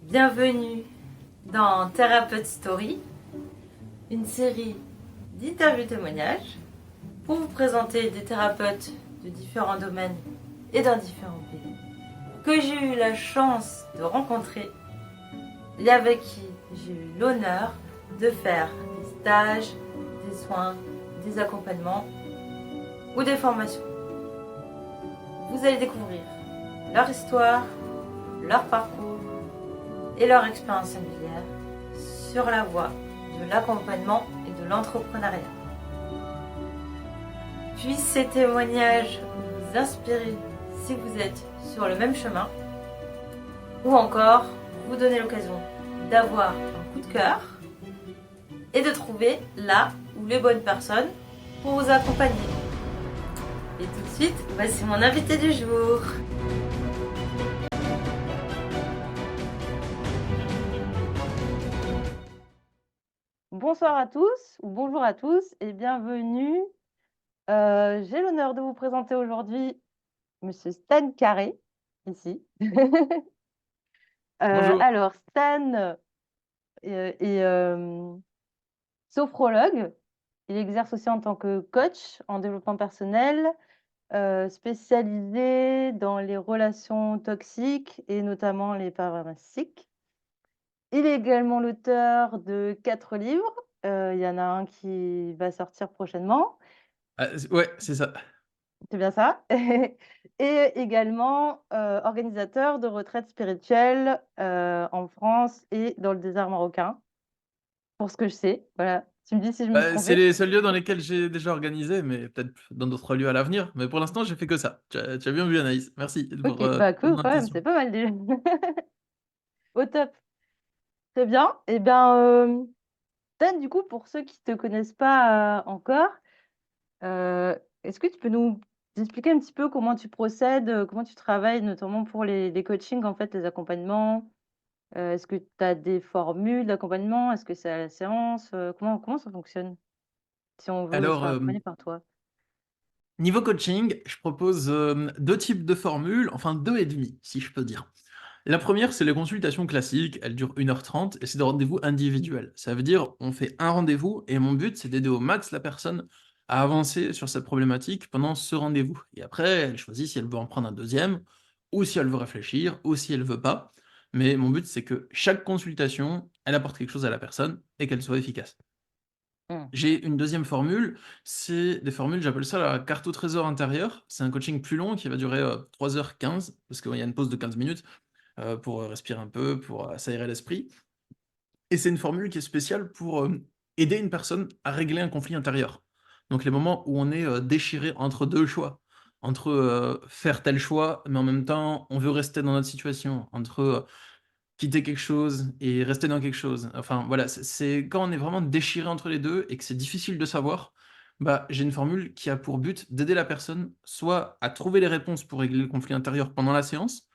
Bienvenue dans Thérapeute Story, une série d'interviews témoignages pour vous présenter des thérapeutes de différents domaines et dans différents pays que j'ai eu la chance de rencontrer et avec qui j'ai eu l'honneur de faire des stages, des soins, des accompagnements ou des formations. Vous allez découvrir leur histoire, leur parcours et leur expérience singulière sur la voie de l'accompagnement et de l'entrepreneuriat. Puissent ces témoignages vous inspirer si vous êtes sur le même chemin, ou encore vous donner l'occasion d'avoir un coup de cœur et de trouver là ou les bonnes personnes pour vous accompagner. Et tout de suite, voici mon invité du jour. Bonsoir à tous, ou bonjour à tous, et bienvenue. J'ai l'honneur de vous présenter aujourd'hui Monsieur Stan Carré, ici. Bonjour. Alors, Stan est sophrologue. Il exerce aussi en tant que coach en développement personnel, spécialisé dans les relations toxiques et notamment les parts narcissiques. Il est également l'auteur de 4 livres. Il y en a un qui va sortir prochainement. Ouais, c'est ça. C'est bien ça. Et également, organisateur de retraites spirituelles, en France et dans le désert marocain, pour ce que je sais. Voilà. Tu me dis si je me suis C'est trompée? les seuls lieux dans lesquels j'ai déjà organisé, mais peut-être dans d'autres lieux à l'avenir. Mais pour l'instant, j'ai fait que ça. Tu as bien vu, Anaïs. Merci OK, pour bah, ton cool quand même, invitation. c'est pas mal déjà. Au top. Très bien. Et bien, Dan, du coup, pour ceux qui te connaissent pas, encore, est-ce que tu peux nous expliquer un petit peu comment tu procèdes, comment tu travailles, notamment pour les coachings, en fait, les accompagnements? Est-ce que tu as des formules d'accompagnement? Est-ce que c'est à la séance? Comment ça fonctionne? Si on veut se Alors, faire accompagner par toi? niveau coaching, je propose deux types de formules, enfin deux et demi, si je peux dire. La première, c'est les consultations classiques. Elles durent 1h30 et c'est des rendez-vous individuels. Ça veut dire, on fait un rendez-vous et mon but, c'est d'aider au max la personne à avancer sur cette problématique pendant ce rendez-vous. Et après, elle choisit si elle veut en prendre un deuxième, ou si elle veut réfléchir, ou si elle veut pas. Mais mon but, c'est que chaque consultation, elle apporte quelque chose à la personne et qu'elle soit efficace. Mmh. J'ai une deuxième formule, c'est des formules, j'appelle ça la carte au trésor intérieur. C'est un coaching plus long qui va durer 3h15, parce qu'il y a une pause de 15 minutes pour respirer un peu, pour s'aérer l'esprit. Et c'est une formule qui est spéciale pour aider une personne à régler un conflit intérieur. Donc les moments où on est déchiré entre deux choix, entre faire tel choix, mais en même temps on veut rester dans notre situation, entre quitter quelque chose et rester dans quelque chose. Enfin voilà, c'est quand on est vraiment déchiré entre les deux et que c'est difficile de savoir, bah, j'ai une formule qui a pour but d'aider la personne soit à trouver les réponses pour régler le conflit intérieur pendant la séance,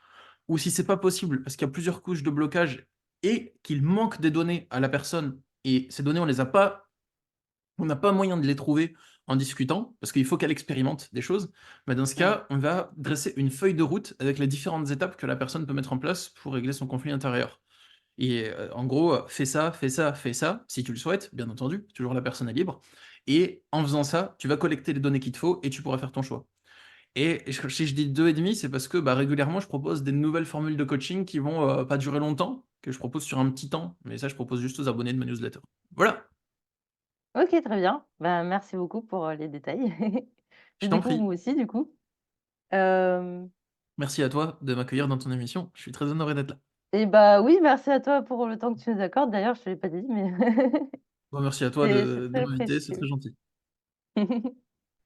ou si c'est pas possible, parce qu'il y a plusieurs couches de blocage et qu'il manque des données à la personne, et ces données, on n'a pas moyen de les trouver en discutant, parce qu'il faut qu'elle expérimente des choses. Mais dans ce Mmh. cas, on va dresser une feuille de route avec les différentes étapes que la personne peut mettre en place pour régler son conflit intérieur. Et en gros, fais ça, fais ça, fais ça, si tu le souhaites, bien entendu, toujours la personne est libre. Et en faisant ça, tu vas collecter les données qu'il te faut et tu pourras faire ton choix. Et si je dis 2,5, c'est parce que bah, régulièrement, je propose des nouvelles formules de coaching qui vont pas durer longtemps, que je propose sur un petit temps, mais ça, je propose juste aux abonnés de ma newsletter. Voilà, OK, très bien. Ben, merci beaucoup pour, les détails. Je je t'en découvre prie. moi aussi, du coup. Hem Merci à toi de m'accueillir dans ton émission. Je suis très honoré d'être là. et bah, oui, merci à toi pour le temps que tu nous accordes. D'ailleurs, je ne te l'ai pas dit, mais Bon, merci à toi c'est de très m'inviter, c'est très précieux. gentil.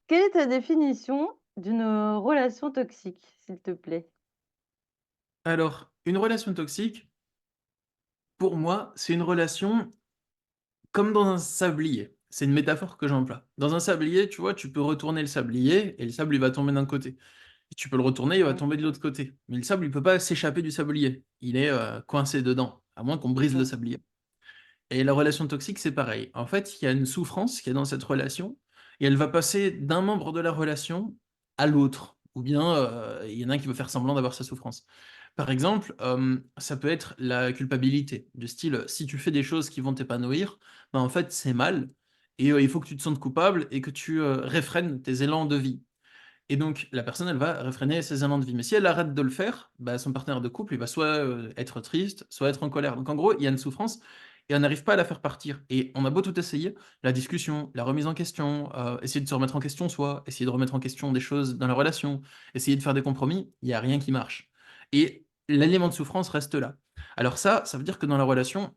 Quelle est ta définition d'une relation toxique, s'il te plaît? Alors, une relation toxique, pour moi, c'est une relation comme dans un sablier. C'est une métaphore que j'emploie. Dans un sablier, tu vois, tu peux retourner le sablier et le sable, il va tomber d'un côté. Et tu peux le retourner, il va Mmh, tomber de l'autre côté. Mais le sable, il peut pas s'échapper du sablier. Il est coincé dedans, à moins qu'on brise le mmh, sablier. Et la relation toxique, c'est pareil. En fait, il y a une souffrance qui est dans cette relation, et elle va passer d'un membre de la relation à l'autre. Ou bien, il y en a un qui veut faire semblant d'avoir sa souffrance. Par exemple, ça peut être la culpabilité, du style, si tu fais des choses qui vont t'épanouir, ben, en fait, c'est mal et il faut que tu te sentes coupable et que tu, réfrènes tes élans de vie. Et donc, la personne, elle va réfréner ses élans de vie. Mais si elle arrête de le faire, bah, son partenaire de couple, il va soit être triste, soit être en colère. Donc, en gros, il y a une souffrance et on n'arrive pas à la faire partir. Et on a beau tout essayer, la discussion, la remise en question, essayer de se remettre en question soi, essayer de remettre en question des choses dans la relation, essayer de faire des compromis, il n'y a rien qui marche. Et l'élément de souffrance reste là. Alors ça veut dire que dans la relation,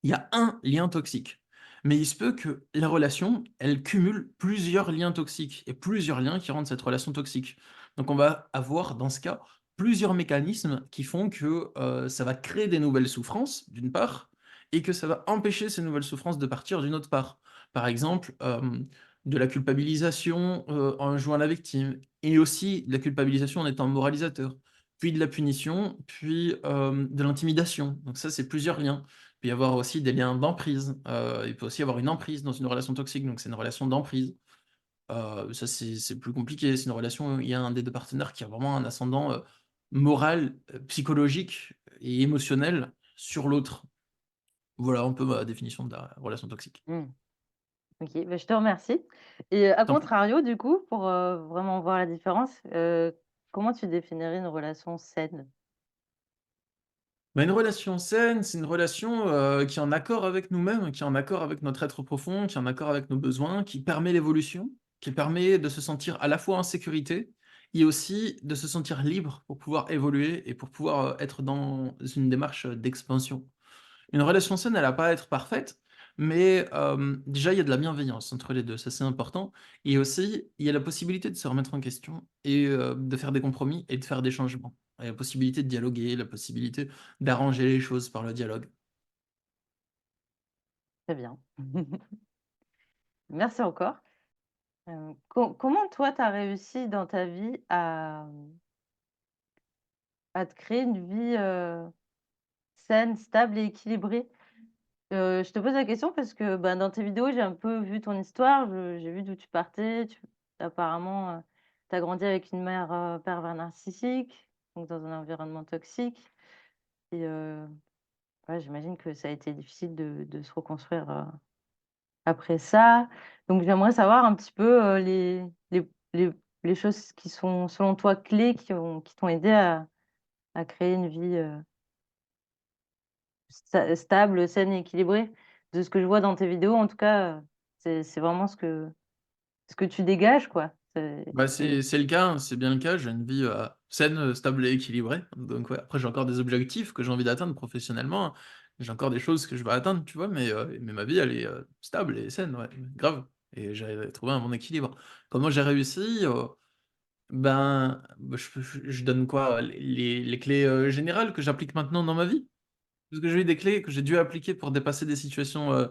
il y a un lien toxique. Mais il se peut que la relation, elle cumule plusieurs liens toxiques et plusieurs liens qui rendent cette relation toxique. Donc on va avoir dans ce cas plusieurs mécanismes qui font que ça va créer des nouvelles souffrances, d'une part, et que ça va empêcher ces nouvelles souffrances de partir d'une autre part. Par exemple, de la culpabilisation en jouant la victime, et aussi de la culpabilisation en étant moralisateur, puis de la punition, puis de l'intimidation. Donc ça, c'est plusieurs liens. Il peut y avoir aussi des liens d'emprise. Il peut aussi y avoir une emprise dans une relation toxique, donc c'est une relation d'emprise. Ça, c'est plus compliqué. C'est une relation où il y a un des deux partenaires qui a vraiment un ascendant moral, psychologique et émotionnel sur l'autre. Voilà un peu ma définition de la relation toxique. Mmh. OK, bah, je te remercie et à Tant pis. contrario, du coup, pour, vraiment voir la différence, comment tu définirais une relation saine? Bah, une relation saine, c'est une relation qui est en accord avec nous-mêmes, qui est en accord avec notre être profond, qui est en accord avec nos besoins, qui permet l'évolution, qui permet de se sentir à la fois en sécurité et aussi de se sentir libre pour pouvoir évoluer et pour pouvoir être dans une démarche d'expansion. Une relation saine, elle a pas à être parfaite, mais déjà, il y a de la bienveillance entre les 2, ça, c'est important et aussi, il y a la possibilité de se remettre en question et de faire des compromis et de faire des changements. Il y a la possibilité de dialoguer, la possibilité d'arranger les choses par le dialogue. Très bien. Merci encore. Comment toi, tu as réussi dans ta vie à te créer une vie, saine, stable et équilibrée? Je te pose la question parce que, ben, dans tes vidéos, j'ai un peu vu ton histoire, j'ai vu d'où tu partais. Apparemment, tu as grandi avec une mère, pervers narcissique, donc dans un environnement toxique et ouais, j'imagine que ça a été difficile de se reconstruire, après ça. Donc j'aimerais savoir un petit peu, les les choses qui sont, selon toi, clés, qui t'ont aidé à créer une vie, stable, saine et équilibrée. De ce que je vois dans tes vidéos, en tout cas, c'est vraiment ce que tu dégages, quoi. Bah, Et c'est le cas, hein, c'est bien le cas. J'ai une vie, saine, stable et équilibrée. Donc ouais, après j'ai encore des objectifs que j'ai envie d'atteindre professionnellement. J'ai encore des choses que je veux atteindre, tu vois? Mais ma vie, elle est, stable et saine, ouais, grave et j'ai trouvé un bon équilibre. Comment j'ai réussi? Bah, je donne quoi? Les clés, générales que j'applique maintenant dans ma vie? Parce que j'ai eu des clés que j'ai dû appliquer pour dépasser des situations,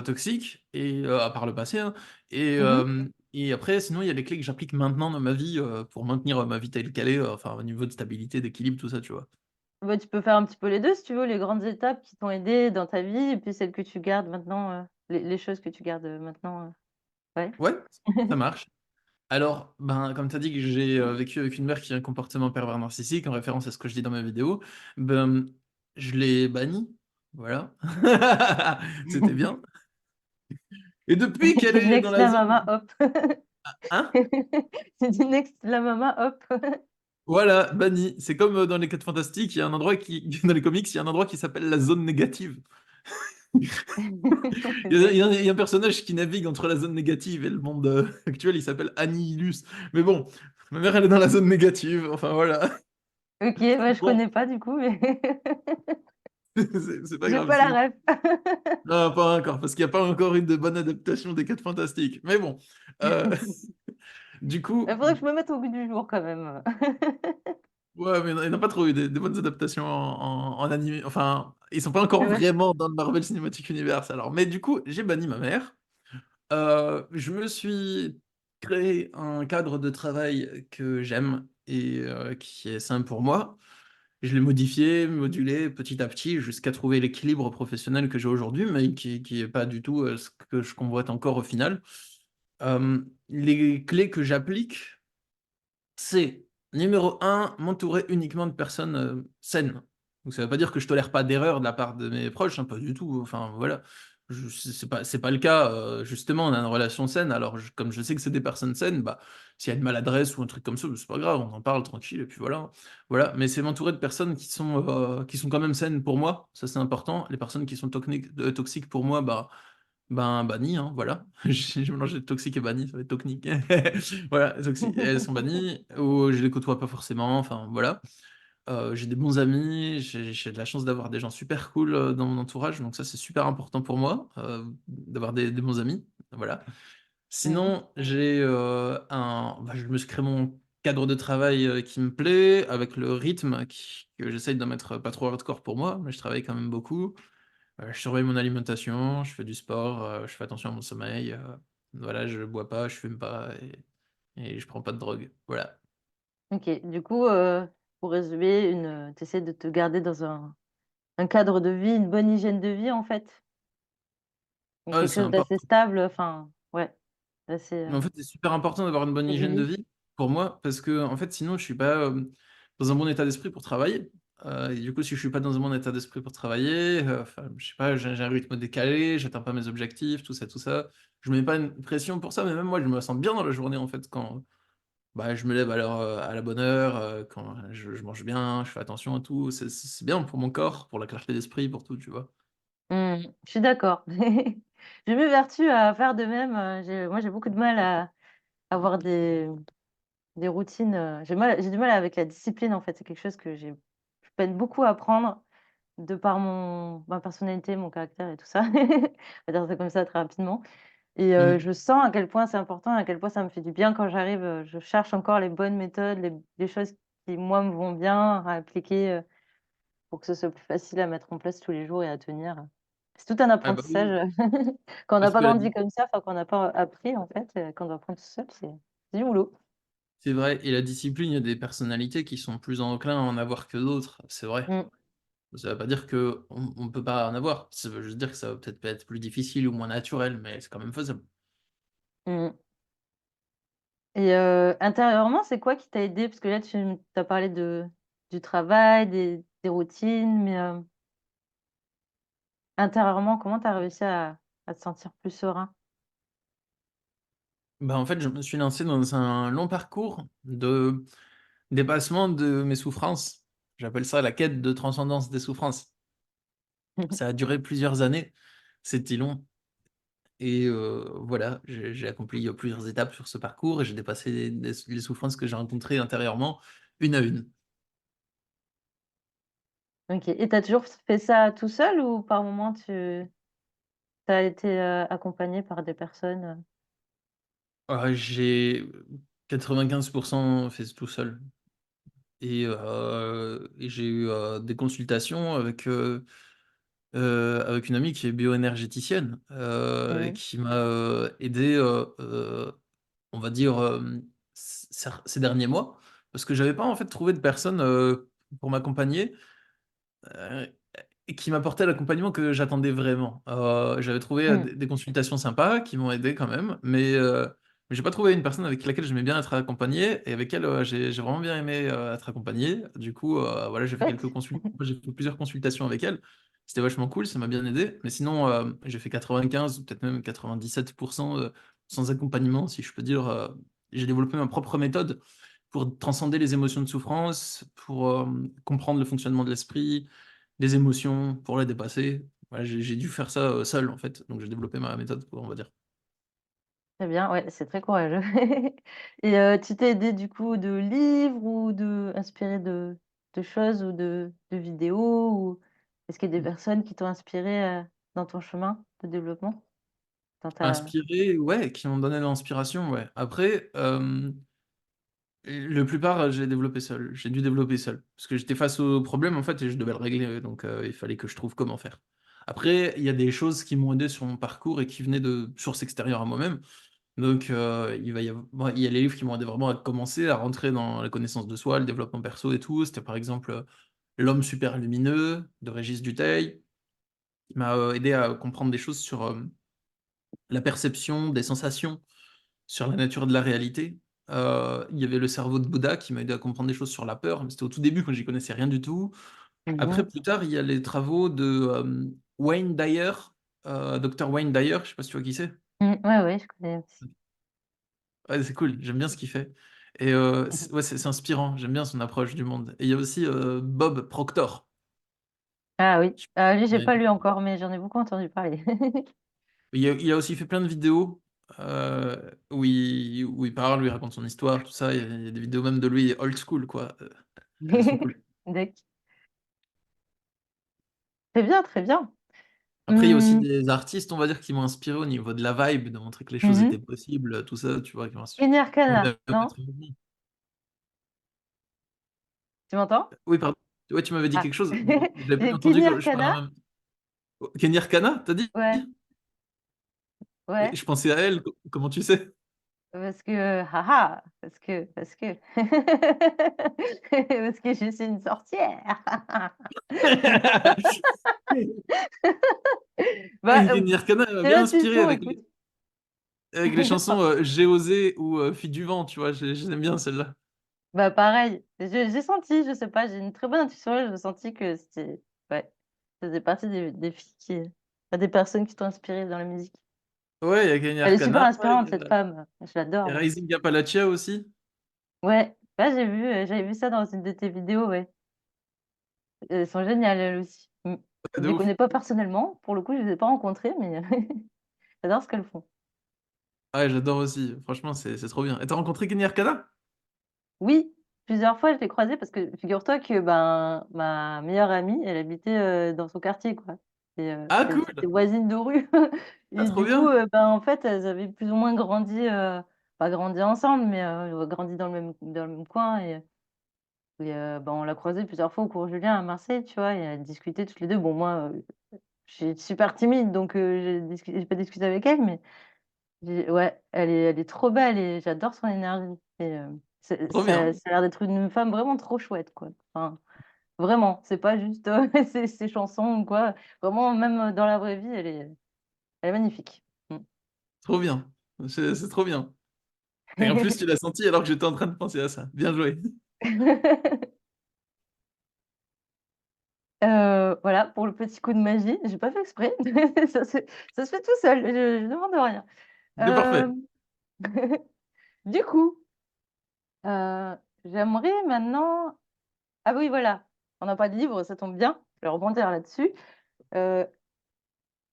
toxiques et par le passé, hein mmh. et après sinon il y a des clés que j'applique maintenant dans ma vie, pour maintenir, ma vie telle qu'elle est, enfin au niveau de stabilité, d'équilibre, tout ça, tu vois? Bah, tu peux faire un petit peu les 2 si tu veux, les grandes étapes qui t'ont aidé dans ta vie et puis celles que tu gardes maintenant, les choses que tu gardes, maintenant, ouais? Ouais, ça marche. Alors, ben, comme tu as dit que j'ai, vécu avec une mère qui a un comportement pervers narcissique, en référence à ce que je dis dans mes vidéos, ben, je l'ai bannie, voilà. C'était bien et depuis qu'elle est dans Next la la mama, zone hop. hein? J'ai dit: «Next la mama, hop». Voilà, banni. C'est comme, dans les 4 Fantastiques, il y a un endroit qui dans les comics, il y a un endroit qui s'appelle la zone négative. Il y a un personnage qui navigue entre la zone négative et le monde, actuel, il s'appelle Annihilus. Mais bon, ma mère, elle est dans la zone négative, enfin voilà. OK, bah, je Bon, connais pas du coup, mais c'est pas j'ai grave, pas c'est la ref. non, pas encore, parce qu'il y a pas encore eu de bonne adaptation des 4 Fantastiques. Mais bon, heu, du Il coup, faudrait que je me mette au goût du jour quand même. ouais, mais il y en a pas trop eu des bonnes adaptations en animé, enfin, ils sont pas encore Ah ouais? vraiment dans le Marvel Cinematic Universe alors. Mais du coup, j'ai banni ma mère. Je me suis créé un cadre de travail que j'aime et qui est sain pour moi. Je l'ai modifié, modulé petit à petit jusqu'à trouver l'équilibre professionnel que j'ai aujourd'hui, mais qui est pas du tout, ce que je convoite encore au final. Les clés que j'applique, c'est Numéro un, m'entourer uniquement de personnes, saines. Donc ça veut pas dire que je tolère pas d'erreurs de la part de mes proches, hein, pas du tout, enfin voilà. Je c'est pas le cas, justement, on a une relation saine, alors comme je sais que c'est des personnes saines, bah, s'il y a une maladresse ou un truc comme ça, bah, c'est pas grave, on en parle tranquille et puis voilà. Voilà, mais c'est m'entourer de personnes qui sont quand même saines pour moi, ça c'est important. Les personnes qui sont toxiques pour moi, bah, ben, bannies, hein, voilà. J'ai mélangé toxique et banni, ça va être tocnique. Voilà, elles sont bannies ou je les côtoie pas forcément, enfin voilà. J'ai des bons amis, j'ai de la chance d'avoir des gens super cool, dans mon entourage, donc ça, c'est super important pour moi, d'avoir des bons amis, voilà. Mmh. Sinon, je me suis créé mon cadre de travail, qui me plaît, avec le rythme que j'essaye de mettre pas trop hardcore pour moi, mais je travaille quand même beaucoup. Je surveille mon alimentation, je fais du sport, je fais attention à mon sommeil, voilà, je bois pas, je fume pas et je prends pas de drogue, voilà. OK. Du coup, pour résumer, tu essaies de te garder dans un cadre de vie, une bonne hygiène de vie, en fait? Donc Ouais, quelque c'est chose d'assez important. stable, enfin, ouais, d'assez, Mais en fait, c'est super important d'avoir une bonne hygiène de régulier. vie pour moi parce que en fait, sinon je suis pas, dans un bon état d'esprit pour travailler, et du coup, si je suis pas dans un bon état d'esprit pour travailler, enfin, je sais pas, j'ai un rythme décalé, j'atteins pas mes objectifs, tout ça, tout ça. Je me mets pas une pression pour ça, mais même moi, je me sens bien dans la journée, en fait, quand, bah, je me lève à la bonne heure, quand je mange bien, je fais attention à tout. C'est bien pour mon corps, pour la clarté d'esprit, pour tout, tu vois? Mmh, je suis d'accord. Je m'évertue à faire de même, j'ai beaucoup de mal à avoir des routines, j'ai du mal avec la discipline, en fait. C'est quelque chose que je peine beaucoup à prendre de par ma personnalité, mon caractère et tout ça. On va dire ça comme ça très rapidement. Et Mmh. je sens à quel point c'est important, à quel point ça me fait du bien quand j'arrive, je cherche encore les bonnes méthodes, les choses qui, moi, me vont bien à appliquer, pour que ce soit plus facile à mettre en place tous les jours et à tenir. C'est tout un Ah bah, oui, apprentissage, quand on n'a parce pas que la grandi di comme ça, enfin, qu'on n'a pas appris, en fait, qu'on doit apprendre tout seul, c'est du boulot. c'est vrai et la discipline, il y a des personnalités qui sont plus enclins à en avoir que d'autres, c'est vrai. Mmh, Ça veut pas dire qu'on peut pas en avoir, ça veut juste dire que ça va peut-être pas être plus difficile ou moins naturel, mais c'est quand même faisable. mmh. Et intérieurement, c'est quoi qui t'a aidé? Parce que là, tu as parlé du travail, des routines, mais intérieurement, comment tu as réussi à te sentir plus serein? Bah, en fait, je me suis lancé dans un long parcours de dépassement de mes souffrances. J'appelle ça la quête de transcendance des souffrances. Ça a duré plusieurs années, c'était long et voilà, j'ai accompli, plusieurs étapes sur ce parcours et j'ai dépassé les souffrances que j'ai rencontrées intérieurement, une à une. OK, et tu as toujours fait ça tout seul ou par moment tu as été, accompagné par des personnes, J'ai 95 fait tout seul et j'ai eu, des consultations avec une amie qui est bioénergéticienne, et Mmh. qui m'a, aidé, on va dire, ces derniers mois. Parce que j'avais pas en fait trouvé de personne, pour m'accompagner, heu, et qui m'apportait l'accompagnement que j'attendais vraiment. J'avais trouvé, Mmh. des consultations sympas qui m'ont aidé quand même, mais j'ai pas trouvé une personne avec laquelle j'aimais bien être accompagné et avec elle, j'ai vraiment bien aimé, être accompagné. Du coup, voilà, Chouette. j'ai fait plusieurs consultations avec elle. C'était vachement cool, ça m'a bien aidé, mais sinon, j'ai fait 95 ou peut-être même 97 sans accompagnement, si je peux dire. J'ai développé ma propre méthode pour transcender les émotions de souffrance, pour, comprendre le fonctionnement de l'esprit, des émotions, pour les dépasser. Voilà, j'ai dû faire ça, seul en fait, donc j'ai développé ma méthode quoi, on va dire. Très bien, ouais, c'est très courageux. Et tu t'es aidé du coup de livres ou inspiré de choses ou de vidéos, ou est-ce qu'il y a des Mmh. personnes qui t'ont inspiré, dans ton chemin de développement? Dans ta Inspiré, ouais, qui m'ont donné de l'inspiration, ouais. Après, le plupart, j'ai développé seul. J'ai dû développer seul. Parce que j'étais face au problème en fait et je devais le régler, donc il fallait que je trouve comment faire. Après, il y a des choses qui m'ont aidé sur mon parcours et qui venaient de sources extérieures à moi-même. Donc, il y a les livres qui m'ont aidé vraiment à commencer à rentrer dans la connaissance de soi, le développement perso et tout. C'était par exemple, L'homme super lumineux de Régis Dutheil, qui m'a, aidé à comprendre des choses sur, la perception des sensations, sur la nature de la réalité. Il y avait Le cerveau de Bouddha qui m'a aidé à comprendre des choses sur la peur, mais c'était au tout début quand j'y connaissais rien du tout. Après, Mhm. plus tard, il y a les travaux de Wayne Dyer, Dr. Wayne Dyer, je sais pas si tu vois qui c'est. Ouais, ouais, je connais aussi. Ouais, c'est cool, j'aime bien ce qu'il fait. Et ouais, c'est inspirant, j'aime bien son approche du monde. Et il y a aussi Bob Proctor. Ah oui, Je- lui, j'ai mais- pas lu encore, mais j'en ai beaucoup entendu parler. il a aussi fait plein de vidéos où il parle, où il raconte son histoire, tout ça. Il y a des vidéos même de lui old school, quoi. Elles sont cool. D'accord. Très bien, très bien. Après, il y a aussi Hum, des artistes, on va dire, qui m'ont inspiré au niveau de la vibe, de montrer que les choses étaient mhm. possibles, tout ça, tu vois. Kenny Moi, Arcana, j'avais non? 90. Tu m'entends? Oui, pardon. Ouais, tu m'avais dit Ah. quelque chose. Je l'ai plus entendu Kenny que je parle en Arcana? même. Kenny Arcana, t'as dit? Ouais, Mais ouais. je pensais à elle. Comment tu sais? Parce que, haha, parce que, parce que je suis une sorcière. Bah, Kenny Arcana m'a c'est bien inspiré l'intuition, écoute. avec les chansons J'ai osé ou Fille du vent, tu vois. Je les aime bien, celle-là. Bah, pareil, j'ai senti, je sais pas, j'ai une très bonne intuition, j'ai senti que c'était, ouais, ça faisait partie des filles qui, enfin, des personnes qui t'ont inspiré dans la musique. Ouais, il y a Kenny Elle est super Arcana. inspirante, cette femme. Je Il y l'adore, a moi. Rising Appalachia aussi. Ouais, ouais, j'avais vu ça dans une de tes vidéos, ouais. Elles sont géniales, elles aussi. Ouais, Je de les ouf. connais pas personnellement, pour le coup, je les ai pas rencontrées, mais j'adore ce qu'elles font. Ouais, j'adore aussi. Franchement, c'est trop bien. Et t'as rencontré Kenny Arcana? Oui, plusieurs fois, je l'ai croisée parce que figure-toi que, ben, ma meilleure amie, elle habitait, dans son quartier, quoi. Et Ah, elles étaient cool. voisines de rue Ah, et trop du coup, bien. ben, en fait, elles avaient plus ou moins grandi, pas grandi ensemble, mais grandi dans le même coin et ben, on l'a croisée plusieurs fois au cours Julien à Marseille, tu vois? Et elles discutaient toutes les 2. Bon, moi, je suis super timide donc j'ai pas discuté avec elle, mais ouais, elle est trop belle et j'adore son énergie et Trop bien. ça a l'air d'être une femme vraiment trop chouette, quoi. Enfin, vraiment, c'est pas juste, ses chansons ou quoi. Vraiment, même, dans la vraie vie, elle est magnifique. Mmh. Trop bien. C'est trop bien. Et en plus, tu l'as senti alors que j'étais en train de penser à ça. Bien joué. Voilà pour le petit coup de magie. J'ai pas fait exprès. Ça se fait tout seul, je demande rien. C'est parfait. Hem, du coup, heu, j'aimerais maintenant ah oui, voilà, on n'a pas de livre, ça tombe bien, je vais rebondir là-dessus. Heu,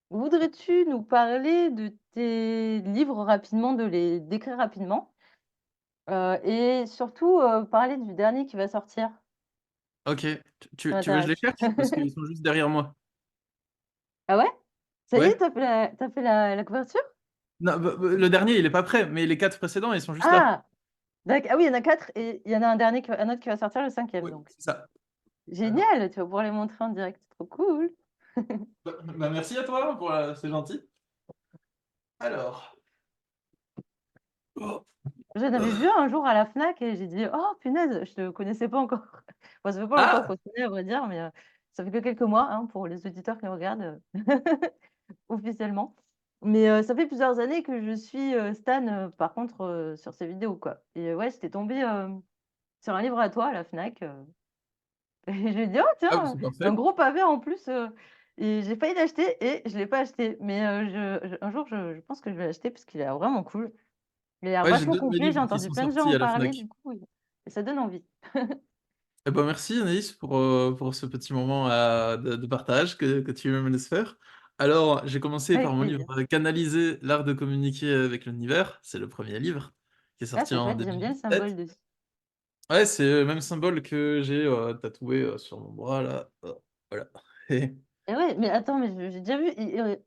Voudrais-tu nous parler de tes livres rapidement, de les décrire rapidement? Et surtout, parler du dernier qui va sortir? Ok. Ça Tu veux que je les m'intéresse. cherche? Parce qu'ils sont juste derrière moi. Ah ouais? Ça y est, Ouais. tu as fait la couverture? Non, le dernier, il est pas prêt, mais les 4 précédents, ils sont juste là. Ah! Ah oui, il y en a 4 et il y en a un autre qui va sortir le 5e Oui, donc. c'est ça. Alors. Génial, tu vas pouvoir les montrer en direct, c'est trop cool. Merci à toi pour c'est gentil. Alors. Oh. J'en avais vu un jour à la Fnac et j'ai dit: «Oh punaise, je te connaissais pas encore». Bon, ça fait pas longtemps Ah! qu'on se connaît à vrai dire, mais ça fait que quelques mois, hein, pour les auditeurs qui regardent, officiellement. Mais ça fait plusieurs années que je suis, stan, par contre, sur ces vidéos, quoi et ouais, j'étais tombée, sur un livre à toi à la Fnac, et je lui ai dit: «Oh Ah, bah, tiens, c'est un parfait. gros pavé en plus», et j'ai failli l'acheter et je l'ai pas acheté. Mais un jour, je pense que je vais l'acheter parce qu'il a l'air vraiment cool. Il a l'air Ouais, j'ai vachement 2 de mes complet, j'ai livres qui entendu sont plein de gens sortis en à la parler Fnac. du coup et ça donne envie. Eh ben, merci Anaïs pour ce petit moment de partage que tu me laisses faire. Alors, j'ai commencé par Avec mon livre plaisir. Canaliser l'art de communiquer avec l'univers. C'est le premier livre qui est Ah, sorti c'est en chouette, j'aime bien le symbole 2017. dessus. Ouais, c'est le même symbole que j'ai tatoué sur mon bras là. Voilà. Et ouais, mais attends, mais j'ai déjà vu,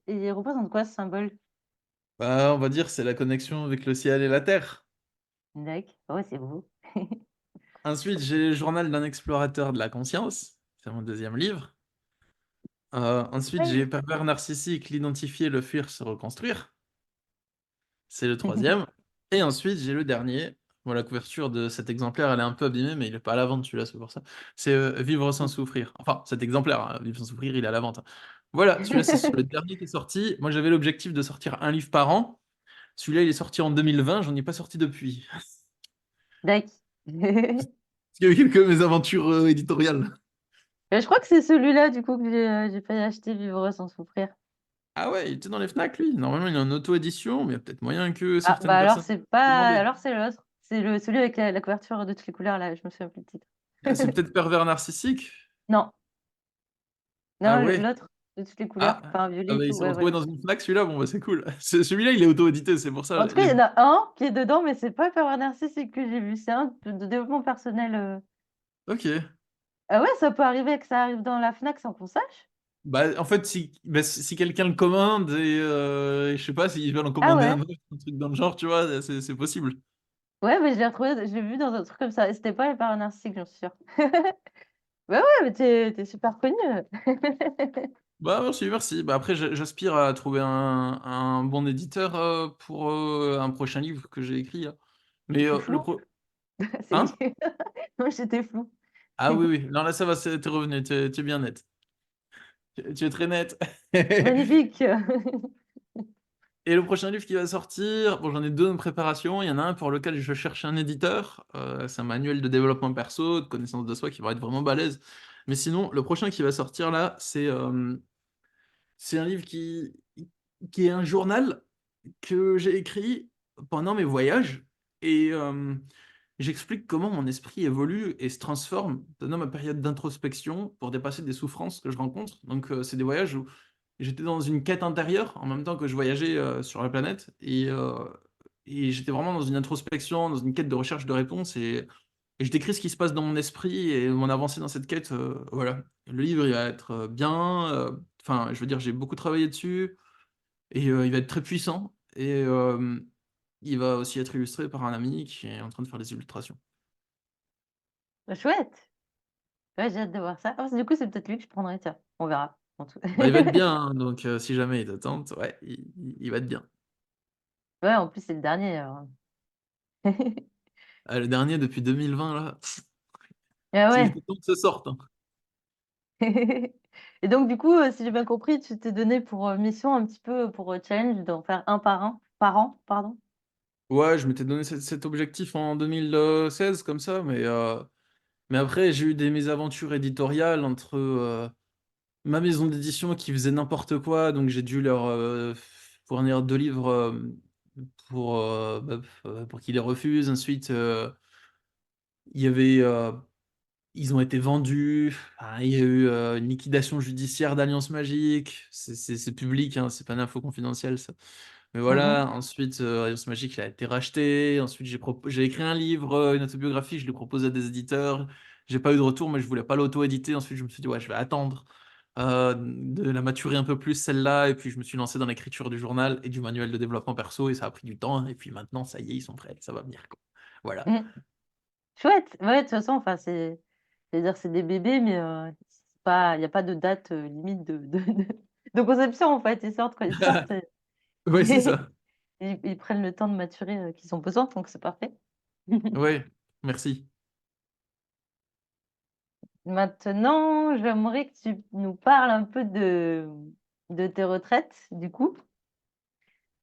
il représente quoi ce symbole? Bah, on va dire c'est la connexion avec le ciel et la terre. D'accord, ouais, c'est beau. Ensuite, j'ai le journal d'un explorateur de la conscience. C'est mon deuxième livre. Ensuite, Ouais. j'ai Pervers narcissique, l'identifier, le fuir, se reconstruire. C'est le troisième. Et ensuite, j'ai le dernier. Bon, la couverture de cet exemplaire, elle est un peu abîmée, mais il n'est pas à la vente, celui-là, c'est pour ça. C'est Vivre sans souffrir. Enfin, cet exemplaire, hein, Vivre sans souffrir, il est à la vente, hein. Voilà, celui-là, c'est le dernier qui est sorti. Moi, j'avais l'objectif de sortir un livre par an. Celui-là, il est sorti en 2020, j'en ai pas sorti depuis. Dac. Est-ce qu'il y a eu quelques mésaventures éditoriales? Je crois que c'est celui-là, du coup, que j'ai failli acheter Vivre sans souffrir. Ah ouais, il était dans les Fnac, lui. Normalement, il est en auto-édition, mais il y a peut-être moyen que Ah, certaines bah alors, personnes c'est aient pas. demandé. Alors, c'est l'autre. C'est celui avec la couverture de toutes les couleurs, là. Je me souviens plus le titre. Ah, c'est peut-être Pervers narcissique? Non, Ah non, ouais. l'autre de toutes les couleurs. Ah, Enfin, ah violet et bah, tout. il s'est Ouais, retrouvé voilà. dans une Fnac, celui-là. Bon, bah, c'est cool. Celui-là, il est auto-édité, c'est pour ça. En tout cas, il y en a un qui est dedans, mais c'est pas le pervers narcissique que j'ai vu. C'est un de développement personnel. Ok. Ah ouais, ça peut arriver que ça arrive dans la Fnac sans qu'on sache. Bah, en fait, si quelqu'un le commande et je sais pas s'ils veulent en Ah commander ouais. un autre, un truc dans le genre, tu vois, c'est possible. Ouais, mais je l'ai retrouvé, je l'ai vu dans un truc comme ça. Et c'était pas le pervers narcissique, j'en suis sûre. Ouais, ouais, mais t'es super connu. Bah, merci, merci. Bah, après, j'aspire à trouver un bon éditeur pour un prochain livre que j'ai écrit, là. Mais C'est le flou. pro... C'est Hein? qui? Moi, j'étais flou. Ah oui, oui. Non, là, ça va, t'es revenu, t'es bien net. Tu es très net. Magnifique. Et le prochain livre qui va sortir, bon, j'en ai deux en préparation. Il y en a un pour lequel je cherche un éditeur. C'est un manuel de développement perso, de connaissance de soi qui va être vraiment balèze. Mais sinon, le prochain qui va sortir là, c'est un livre qui est un journal que j'ai écrit pendant mes voyages. Et j'explique comment mon esprit évolue et se transforme pendant ma période d'introspection pour dépasser des souffrances que je rencontre. Donc, c'est des voyages où j'étais dans une quête intérieure en même temps que je voyageais sur la planète. Et j'étais vraiment dans une introspection, dans une quête de recherche de réponses. Et je décris ce qui se passe dans mon esprit et mon avancée dans cette quête. Voilà. Le livre, il va être bien. Enfin, je veux dire, j'ai beaucoup travaillé dessus. Et il va être très puissant. Et il va aussi être illustré par un ami qui est en train de faire des illustrations. Chouette. Ouais, j'ai hâte de voir ça. Ah, du coup, c'est peut-être lui que je prendrai, tiens. On verra. En tout. Bah, il va être bien, hein, donc si jamais il te tente, ouais, il va être bien. Ouais, en plus, c'est le dernier, alors. Ah, le dernier depuis 2020, là, Ah il ouais. était temps que ça sorte, hein. Et donc, du coup, si j'ai bien compris, tu t'es donné pour mission un petit peu pour challenge d'en faire un par an, pardon. Ouais, je m'étais donné cet objectif en 2016, comme ça, mais après, j'ai eu des mésaventures éditoriales entre ma maison d'édition qui faisait n'importe quoi, donc j'ai dû leur fournir deux livres pour qu'ils les refusent. Ensuite, il y avait ils ont été vendus. Enfin, il y a eu une liquidation judiciaire d'Alliance Magique. C'est public, hein, c'est pas une info confidentielle, ça. Mais Mhm. voilà, ensuite, Alliance Magique il a été racheté. Ensuite, j'ai écrit un livre, une autobiographie, je l'ai proposé à des éditeurs. J'ai pas eu de retour, mais je voulais pas l'auto-éditer. Ensuite, je me suis dit, ouais, je vais attendre de la maturer un peu plus, celle-là. Et puis, je me suis lancé dans l'écriture du journal et du manuel de développement perso. Et ça a pris du temps. Et puis maintenant, ça y est, ils sont prêts. Ça va venir, quoi. Voilà. Mm. Chouette. Ouais, de toute façon, enfin, c'est-à-dire, c'est des bébés, mais c'est pas, il n'y a pas de date limite de conception, en fait. Ils sortent quand ils sortent. Ouais, c'est ça. Ils prennent le temps de maturer qu'ils ont besoin, donc c'est parfait. Ouais, merci. Maintenant, j'aimerais que tu nous parles un peu de tes retraites, du coup.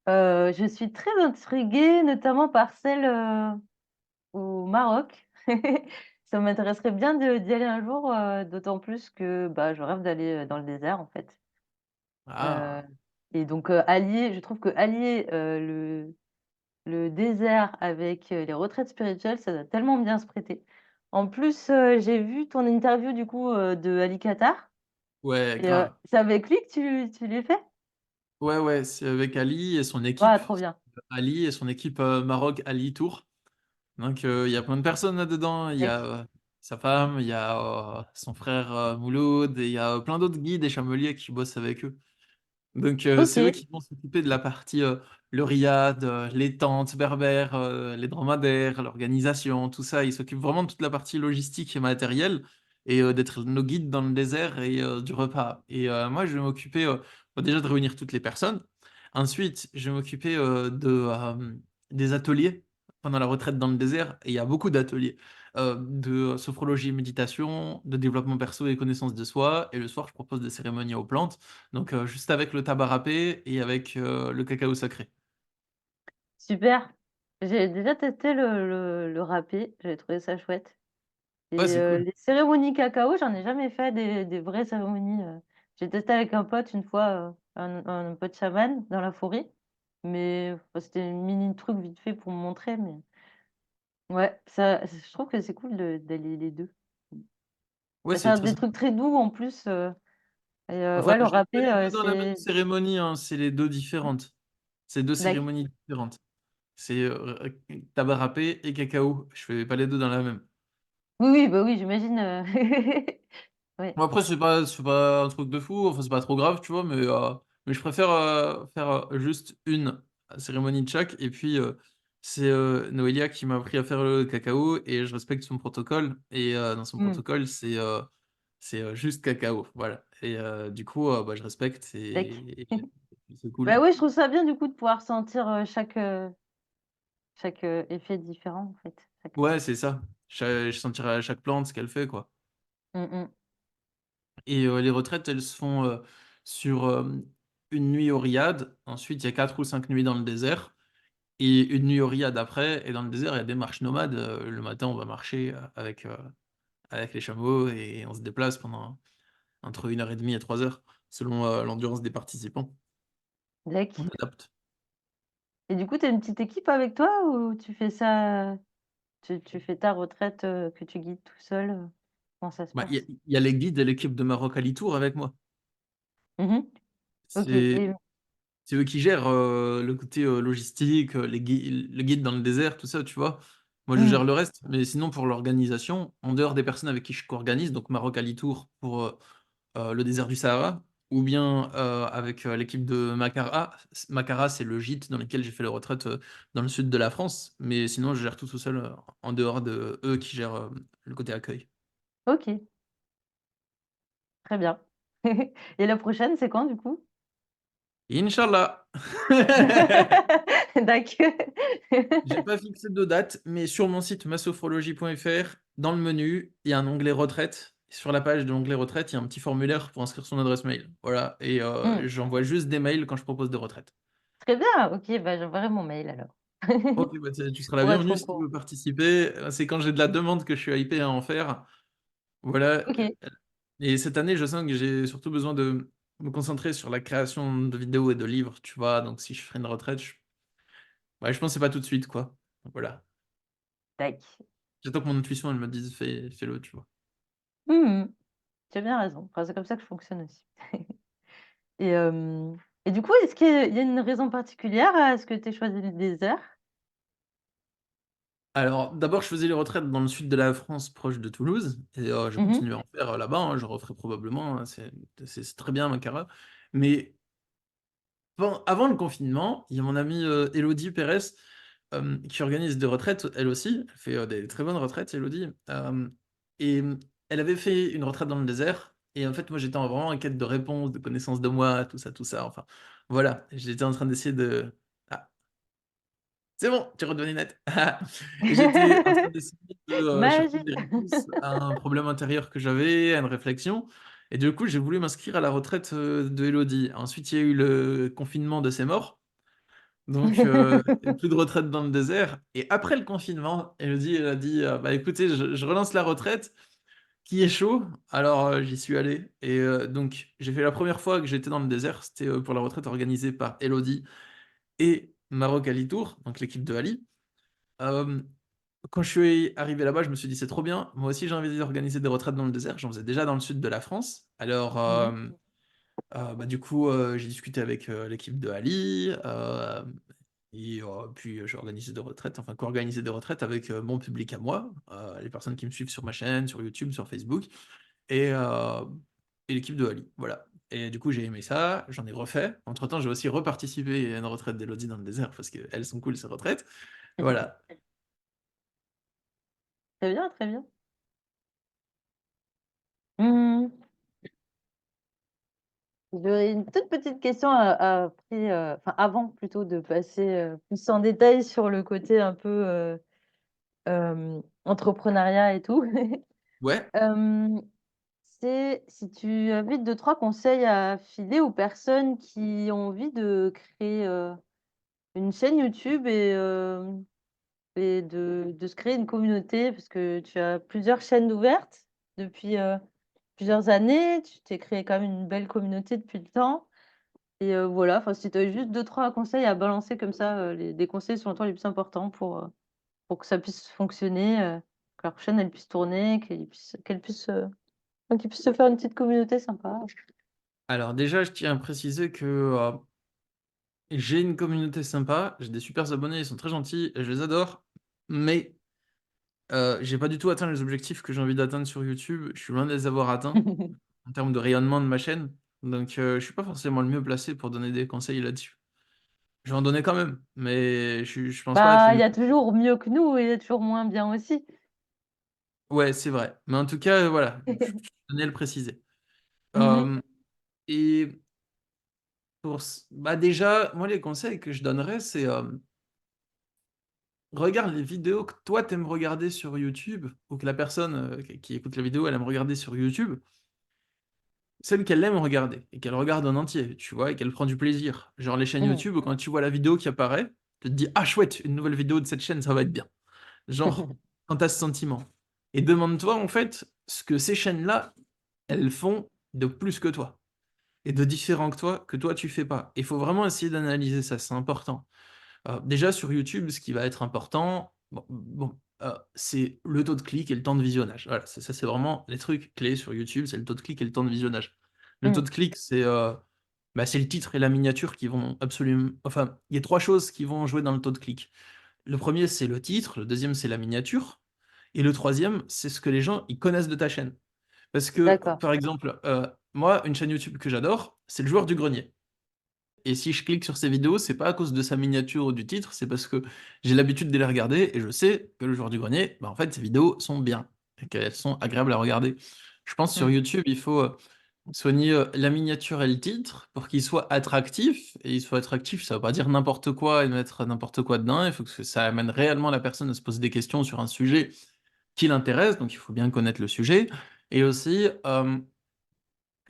Je suis très intriguée, notamment par celle au Maroc. Ça m'intéresserait bien d'y aller un jour, d'autant plus que bah, je rêve d'aller dans le désert, en fait. Euh, Ah, et donc, je trouve que allier le désert avec les retraites spirituelles, ça doit tellement bien se prêter. En plus, j'ai vu ton interview du coup de Ali Qatar. ouais, Et grave. c'est avec lui que tu les fais? Ouais, ouais, c'est avec Ali et son Ouais, équipe. trop bien. Ali et son équipe Maroc Ali Tour. Donc, il y a plein de personnes là-dedans. Il y a Mec. sa femme, il y a son frère Mouloud, et il y a plein d'autres guides et chameliers qui bossent avec eux. Donc, Ok. c'est eux qui vont s'occuper de la partie, le riad, les tentes berbères, les dromadaires, l'organisation, tout ça. Ils s'occupent vraiment de toute la partie logistique et matérielle et d'être nos guides dans le désert et du repas. Et moi, je vais m'occuper déjà de réunir toutes les personnes. Ensuite, je vais m'occuper des ateliers pendant la retraite dans le désert. Et il y a beaucoup d'ateliers de sophrologie et méditation, de développement perso et connaissance de soi. Et le soir, je propose des cérémonies aux plantes. Donc, juste avec le tabac râpé et avec le cacao sacré. Super. J'ai déjà testé le râpé, j'avais trouvé ça chouette Ouais, et c'est cool. les cérémonies cacao, j'en ai jamais fait des vraies cérémonies, j'ai testé avec un pote une fois, un pote chaman dans la forêt, mais enfin, c'était un mini truc vite fait pour me montrer, mais ouais, ça je trouve que c'est cool d'allier les 2. Ouais, Et c'est faire très des sympa. trucs très doux en plus, et Enfin, ouais, le je les fais râpé, les 2 dans la même c'est cérémonie, hein, c'est les 2 différentes. C'est 2 d'acc cérémonies différentes. C'est, tabac râpé et cacao. Je fais pas les 2 dans la même. oui, oui, bah, oui, j'imagine, ouais. Bon après c'est pas un truc de fou, enfin c'est pas trop grave, tu vois? Mais je préfère, faire, juste une cérémonie de chaque et puis, c'est, Noélia qui m'a appris à faire le cacao et je respecte son protocole et dans son Mmh, protocole c'est, juste cacao, voilà et du coup, bah, je respecte d'acc. et c'est Bah, cool. oui, je trouve ça bien du coup de pouvoir sentir, chaque, effet différent en fait, chaque Ouais, c'est ça. Je sentirai à chaque plante ce qu'elle fait, quoi. mmh mh. Et les retraites, elles se font, sur, 1 nuit au riad, ensuite il y a 4 ou 5 nuits dans le désert et 1 nuit au riad après et dans le désert, il y a des marches nomades, le matin, on va marcher, avec les chameaux et on se déplace pendant entre 1 heure et demie et 3 heures selon, l'endurance des participants. D'acc. On adapte. Et du coup, tu as une petite équipe avec toi ou tu fais ça, tu fais ta retraite, que tu guides tout seul, comment ça se Bah, il y a passe? il y a les guides et l'équipe de Maroc Ali-Tour avec moi. Mmh mh. OK C'est et C'est eux qui gèrent, le côté, logistique, le guide dans le désert, tout ça, tu vois? Moi, je mmh, gère le reste, mais sinon pour l'organisation, en dehors des personnes avec qui je co-organise, donc Maroc Ali Tour pour, le désert du Sahara ou bien, avec, l'équipe de Makara, c'est le gîte dans lequel j'ai fait la retraite, dans le sud de la France, mais sinon je gère tout seul, en dehors de eux qui gèrent, le côté accueil. OK, très bien. Et la prochaine, c'est quand du coup? Inch'Allah! D'acc. J'ai pas fixé de date, mais sur mon site masophrologie.fr, dans le menu, il y a un onglet retraite. Sur la page de l'onglet retraite, il y a un petit formulaire pour inscrire son adresse mail. Voilà et Mmh, j'envoie juste des mails quand je propose des retraites. très bien, OK, bah, j'enverrai mon mail alors. OK, bah, tu seras la Pour être bienvenue au si tu courant. veux participer, c'est quand j'ai de la demande que je suis hypé à en faire. Voilà, OK, et cette année, je sens que j'ai surtout besoin de me concentrer sur la création de vidéos et de livres, tu vois? Donc si je ferai une retraite, je pense que c'est pas tout de suite, quoi. Voilà. d'acc. J'attends que mon intuition, elle me dise: «Fais-le», tu vois? Mmh mh. Tu as bien raison. Enfin, c'est comme ça que je fonctionne aussi. Et et du coup, est-ce qu'il y a une raison particulière à ce que tu aies choisi le désert? Alors, d'abord, je faisais les retraites dans le sud de la France, proche de Toulouse et je Mmh mh. continue à en faire, là-bas, hein, j'en referai probablement, hein, c'est très bien Macara. Mais avant le confinement, il y a mon amie, Élodie Pérez, qui organise des retraites elle aussi. Elle fait, des très bonnes retraites, Élodie, et elle avait fait une retraite dans le désert et en fait, moi, j'étais vraiment en quête de réponses, de connaissance de moi, tout ça, enfin, voilà. J'étais en train d'essayer de ah! C'est bon, tu es redevenu net. J'étais en train d'essayer de, chercher Magie! des réponses à un problème intérieur que j'avais, à une réflexion et du coup, j'ai voulu m'inscrire à la retraite, de Élodie. Ensuite, il y a eu le confinement de ses morts, donc il y a plus de retraite dans le désert et après le confinement, Élodie, elle a dit: «Bah, écoutez, je relance la retraite, qui est chaud?» Alors, j'y suis allé et donc j'ai fait la première fois que j'étais dans le désert, c'était, pour la retraite organisée par Élodie et Maroc Ali Tour, donc l'équipe de Ali. Hem, Quand je suis arrivé là-bas, je me suis dit: «C'est trop bien, moi aussi j'ai envie d'organiser des retraites dans le désert». J'en faisais déjà dans le sud de la France. Alors, Mmh mh. bah, du coup, j'ai discuté avec, l'équipe de Ali, et puis, j'ai organisé des retraites, enfin co-organisé des retraites avec, mon public à moi, les personnes qui me suivent sur ma chaîne, sur YouTube, sur Facebook et l'équipe de Ali, voilà et du coup, j'ai aimé ça, j'en ai refait. Entre-temps, j'ai aussi reparticipé à une retraite d'Élodie dans le désert parce qu'elles sont cool ces retraites. Voilà. Très bien, très bien. Mmh. J'aurais une toute petite question après, enfin avant plutôt de passer, plus en détail sur le côté un peu, entrepreneuriat et tout. Ouais. Hem, c'est si tu avais 2-3 conseils à filer aux personnes qui ont envie de créer, une chaîne YouTube et et de se créer une communauté parce que tu as plusieurs chaînes ouvertes depuis, plusieurs années. Tu t'es créé quand même une belle communauté depuis le temps et voilà, enfin, si tu avais juste 2-3 conseils à balancer comme ça, les des conseils selon toi les plus importants pour que ça puisse fonctionner, que la chaîne elle puisse tourner, qu'elle puisse, enfin, qu'ils puissent se faire une petite communauté sympa. Alors déjà, je tiens à préciser que j'ai une communauté sympa, j'ai des super abonnés, ils sont très gentils, et je les adore, mais j'ai pas du tout atteint les objectifs que j'ai envie d'atteindre sur YouTube. Je suis loin de les avoir atteints en termes de rayonnement de ma chaîne. Donc je suis pas forcément le mieux placé pour donner des conseils là-dessus. Je vais en donner quand même, mais je pense pas être le Bah, il mieux. y a toujours mieux que nous et il y a toujours moins bien aussi. Ouais, c'est vrai. Mais en tout cas, voilà, je tenais à le préciser. Mmh. Euh, et bah déjà, moi les conseils que je donnerais, c'est regarde les vidéos que toi t'aimes regarder sur YouTube, ou que la personne qui écoute la vidéo, elle aime regarder sur YouTube. Celle qu'elle aime regarder et qu'elle regarde en entier, tu vois, et qu'elle prend du plaisir. Genre les chaînes Mmh. YouTube, où quand tu vois la vidéo qui apparaît, tu te dis, ah chouette, une nouvelle vidéo de cette chaîne, ça va être bien. Genre, quand t'as ce sentiment. Et demande-toi en fait ce que ces chaînes-là, elles font de plus que toi, et de différent que toi tu fais pas. Il faut vraiment essayer d'analyser ça, c'est important. Déjà sur YouTube, ce qui va être important, c'est le taux de clic et le temps de visionnage. Voilà, ça c'est vraiment les trucs clés sur YouTube, c'est le taux de clic et le temps de visionnage. Le taux Mmh. de clic, c'est le titre et la miniature qui vont absolument... Enfin, il y a trois choses qui vont jouer dans le taux de clic. Le premier, c'est le titre, le deuxième, c'est la miniature, et le troisième, c'est ce que les gens ils connaissent de ta chaîne. Parce que, D'accord. par exemple, moi, une chaîne YouTube que j'adore, c'est le joueur du grenier. Et si je clique sur ces vidéos, c'est pas à cause de sa miniature ou du titre, c'est parce que j'ai l'habitude de les regarder et je sais que le joueur du grenier, bah, en fait, ces vidéos sont bien et qu'elles sont agréables à regarder. Je pense sur Mmh. YouTube, il faut soigner la miniature et le titre pour qu'ils soient attractifs. Et ils soient attractifs, ça veut pas dire n'importe quoi et mettre n'importe quoi dedans. Il faut que ça amène réellement la personne à se poser des questions sur un sujet qui l'intéresse, donc il faut bien connaître le sujet. Et aussi,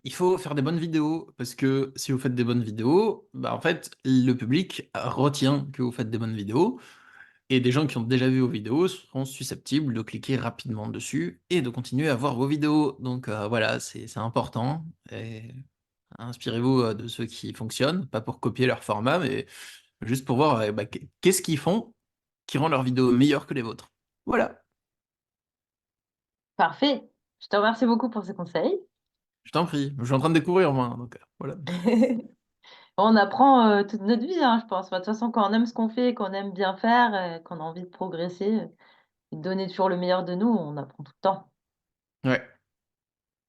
il faut faire des bonnes vidéos, parce que si vous faites des bonnes vidéos, bah en fait, le public retient que vous faites des bonnes vidéos, et des gens qui ont déjà vu vos vidéos seront susceptibles de cliquer rapidement dessus et de continuer à voir vos vidéos. Donc voilà, c'est important. Et inspirez-vous de ceux qui fonctionnent, pas pour copier leur format, mais juste pour voir bah, qu'est-ce qu'ils font qui rend leurs vidéos meilleures que les vôtres. Voilà, Parfait. Je te remercie beaucoup pour ces conseils. je t'en prie. Je suis en train de découvrir moi, donc voilà. On apprend, toute notre vie, hein, je pense. Enfin, de toute façon, quand on aime ce qu'on fait, qu'on aime bien faire, qu'on a envie de progresser, et de donner toujours le meilleur de nous, on apprend tout le temps. Ouais,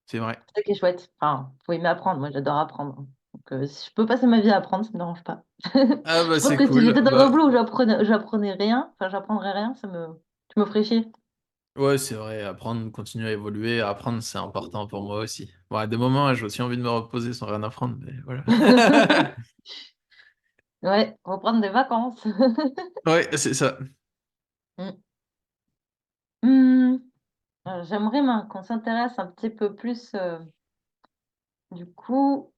c'est vrai. C'est ça qui est chouette. Enfin, faut aimer apprendre. Moi, j'adore apprendre, hein. Donc, si je peux passer ma vie à apprendre, ça me dérange pas. Ah bah Je pense c'est que si cool. j'étais dans un Bah boulot où j'apprenais rien, enfin, j'apprendrais rien, tu me ferais chier. ouais, c'est vrai, apprendre, continuer à évoluer, apprendre, c'est important pour moi aussi. Bon, à des moments, j'ai aussi envie de me reposer sans rien apprendre, mais voilà. Ouais, reprendre des vacances. Ouais, c'est ça. Mmh. Mmh, j'aimerais qu'on s'intéresse un petit peu plus, du coup,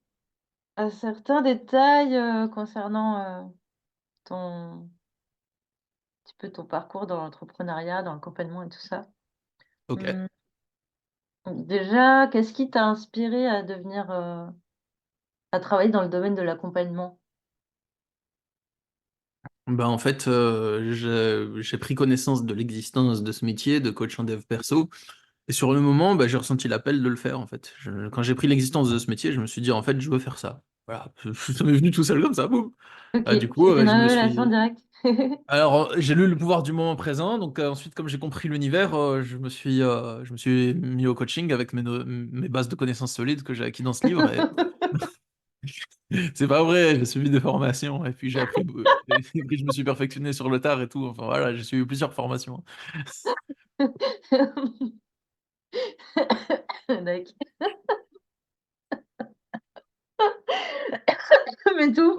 à certains détails, concernant, ton petit peu ton parcours dans l'entrepreneuriat, dans l'accompagnement et tout ça. Ok. Mmh, déjà, qu'est-ce qui t'a inspiré à devenir, à travailler dans le domaine de l'accompagnement? Bah, en fait, j'ai pris connaissance de l'existence de ce métier de coach en dev perso. Et sur le moment, bah, j'ai ressenti l'appel de le faire, en fait. Quand j'ai pris l'existence de ce métier, je me suis dit, en fait, je veux faire ça. Voilà. Ça m'est venu tout seul comme ça, boum. OK, Du coup, c'était une je me révélation suis... directe. Alors, j'ai lu Le pouvoir du moment présent, donc ensuite, comme j'ai compris l'univers, je me suis mis au coaching avec mes bases de connaissances solides que j'ai acquis dans ce livre. Et... C'est pas vrai, j'ai suivi des formations et puis j'ai appris, et puis je me suis perfectionné sur le tard et tout. Enfin voilà, j'ai suivi plusieurs formations. D'accord. Mais tout.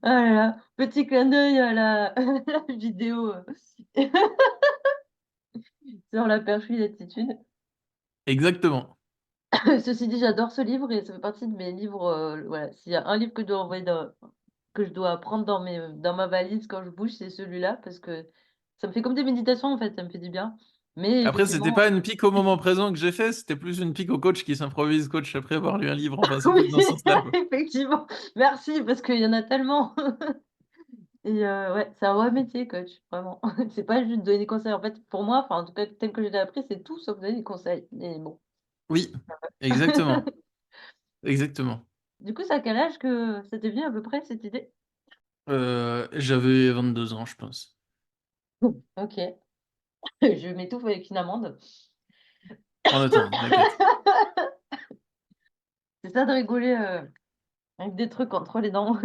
Ah là là, petit clin d'œil à la à la vidéo, sur la perche d'attitude. Exactement. Ceci dit, j'adore ce livre et ça fait partie de mes livres, voilà, s'il y a un livre que je dois envoyer dans que je dois prendre dans ma valise quand je bouge, c'est celui-là, parce que ça me fait comme des méditations, en fait, ça me fait du bien. Mais Après, c'était effectivement, pas une pique au moment présent que j'ai fait, c'était plus une pique au coach qui s'improvise coach après avoir lu un livre. Enfin, c'est plus oui, dans ce sens-là, quoi. effectivement. Merci, parce qu'il y en a tellement. Et ouais, c'est un vrai métier, coach, vraiment. C'est pas juste donner des conseils. En fait, pour moi, enfin, en tout cas, tel que je l'ai appris, c'est tout sauf donner des conseils. Mais bon. Oui, exactement. Exactement. Du coup, c'est à quel âge que ça t'est venu à peu près cette idée? J'avais 22 ans, je pense. OK. Je m'étouffe avec une amande. Prends le temps, t'inquiète. C'est ça de rigoler, avec des trucs entre les dents.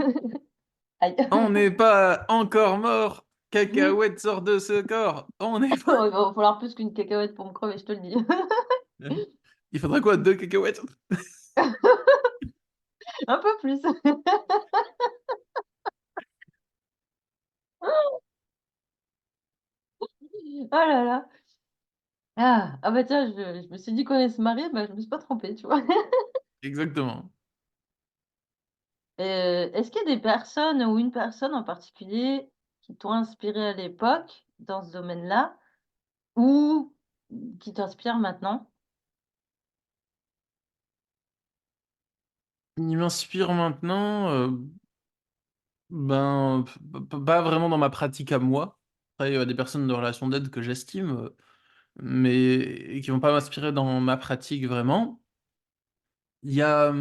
Aïe. On n'est pas encore mort. Cacahuète sort de ce corps. On n'est Il pas. va falloir plus qu'une cacahuète pour me crever, je te le dis. Il faudrait quoi, 2 cacahuètes? Un peu plus. Oh là là. Ah bah tiens, je me suis dit qu'on allait se marier, bah, je me suis pas trompée, tu vois? Exactement. Est-ce qu'il y a des personnes ou une personne en particulier qui t'ont inspiré à l'époque dans ce domaine-là ou qui t'inspire maintenant? Il m'inspire maintenant, ben, pas vraiment dans ma pratique à moi. Après, il y a des personnes de relation d'aide que j'estime, mais qui vont pas m'inspirer dans ma pratique vraiment. Il y a,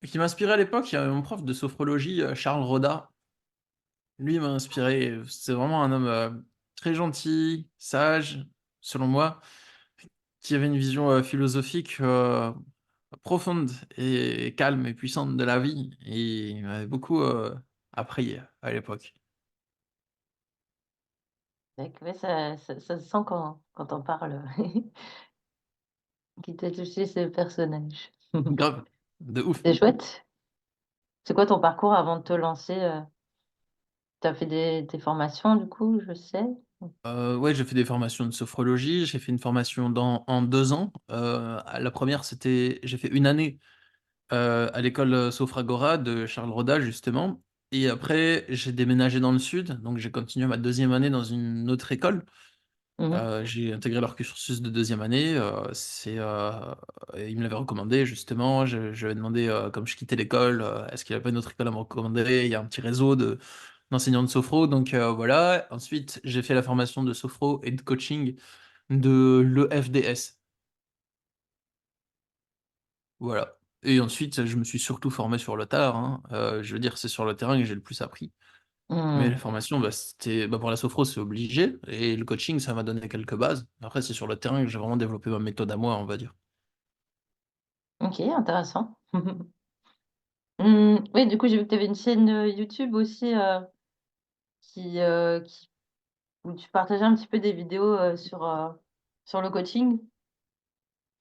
qui m'inspirait à l'époque, il y a mon prof de sophrologie, Charles Roda. Lui, il m'a inspiré. C'est vraiment un homme très gentil, sage, selon moi, qui avait une vision philosophique profonde et calme et puissante de la vie. Et il m'avait beaucoup appris à l'époque. Ouais, ça se sent quand on parle, qui t'a touché ce personnage. Grave, de ouf. C'est chouette. C'est quoi ton parcours avant de te lancer? Tu as fait des formations du coup, je sais? Ouais, j'ai fait des formations de sophrologie. J'ai fait une formation en 2 ans. La première, j'ai fait une année à l'école Sophragora de Charles Roda, justement. Et après, j'ai déménagé dans le sud, donc j'ai continué ma deuxième année dans une autre école. Mmh mh. J'ai intégré leur cursus de deuxième année. Ils me l'avaient recommandé, justement. Je lui ai demandé, comme je quittais l'école, est-ce qu'il n'y a pas une autre école à me recommander? Il y a un petit réseau d'enseignants de sophro, donc voilà. Ensuite, j'ai fait la formation de sophro et de coaching de l'EFDS. Voilà. Et ensuite, je me suis surtout formé sur le tard, hein. Je veux dire, c'est sur le terrain que j'ai le plus appris. Mais la Mmh. formation, pour la sophro, c'est obligé. Et le coaching, ça m'a donné quelques bases. Après, c'est sur le terrain que j'ai vraiment développé ma méthode à moi, on va dire. OK, intéressant. Oui, du coup, j'ai vu que tu avais une chaîne, YouTube aussi, qui où tu partageais un petit peu des vidéos, sur le coaching.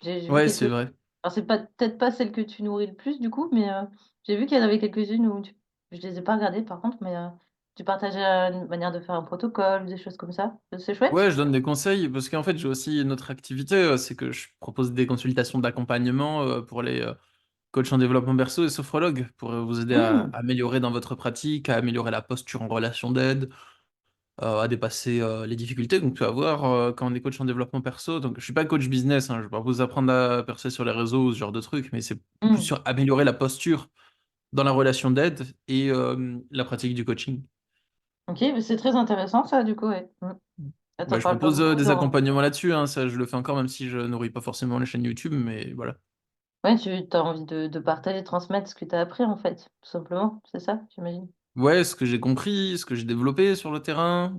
J'ai vu Ouais, quelques c'est vrai. alors c'est pas peut-être pas celle que tu nourris le plus du coup, mais j'ai vu qu'il y en avait quelques-unes où tu je les ai pas regardées par contre, mais tu partageais, une manière de faire un protocole ou des choses comme ça. C'est chouette? Ouais, je donne des conseils parce qu'en fait, j'ai aussi une autre activité, c'est que je propose des consultations d'accompagnement pour les coachs en développement perso et sophrologues pour vous aider à Mmh. améliorer dans votre pratique, à améliorer la posture en relation d'aide, à dépasser les difficultés qu'on peut avoir quand on est coach en développement perso. Donc, je suis pas coach business, hein, je vais pas vous apprendre à percer sur les réseaux ou ce genre de trucs, mais c'est plus Mmh. sur améliorer la posture dans la relation d'aide et la pratique du coaching. OK, mais c'est très intéressant ça du coup, ouais. Ça Bah, t'en je parles pas propose beaucoup des dans accompagnements là-dessus, hein, ça je le fais encore même si je nourris pas forcément la chaîne YouTube, mais voilà. ouais, tu as envie de partager, transmettre ce que tu as appris en fait, tout simplement, c'est ça, j'imagine? Ouais, ce que j'ai compris, ce que j'ai développé sur le terrain,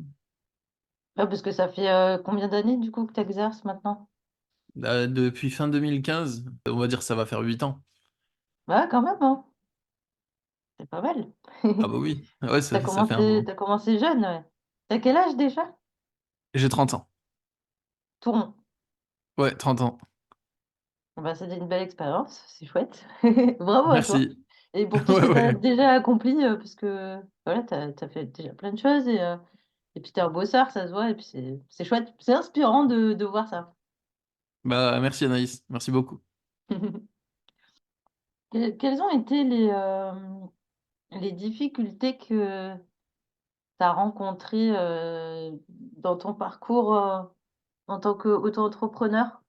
Ouais, parce que ça fait, combien d'années du coup que tu exerces maintenant? depuis fin 2015, on va dire ça va faire 8 ans. Ouais, quand même, hein, c'est pas mal. Ah bah oui, ouais, Tu ça fait un moment. commencé jeune, ouais. Tu quel âge déjà? J'ai 30 ans. Tout rond. Ouais, 30 ans. Bah, c'était une belle expérience, c'est chouette. Bravo à toi Merci. et pour tout ce Ouais, que tu as ouais. déjà accompli, parce que voilà, tu as fait déjà plein de choses et puis tu es un bosseur, ça se voit et puis c'est chouette. C'est inspirant de voir ça. Bah, merci Anaïs, merci beaucoup. Quels ont été les difficultés que tu as rencontrées, dans ton parcours, en tant qu'auto-entrepreneur?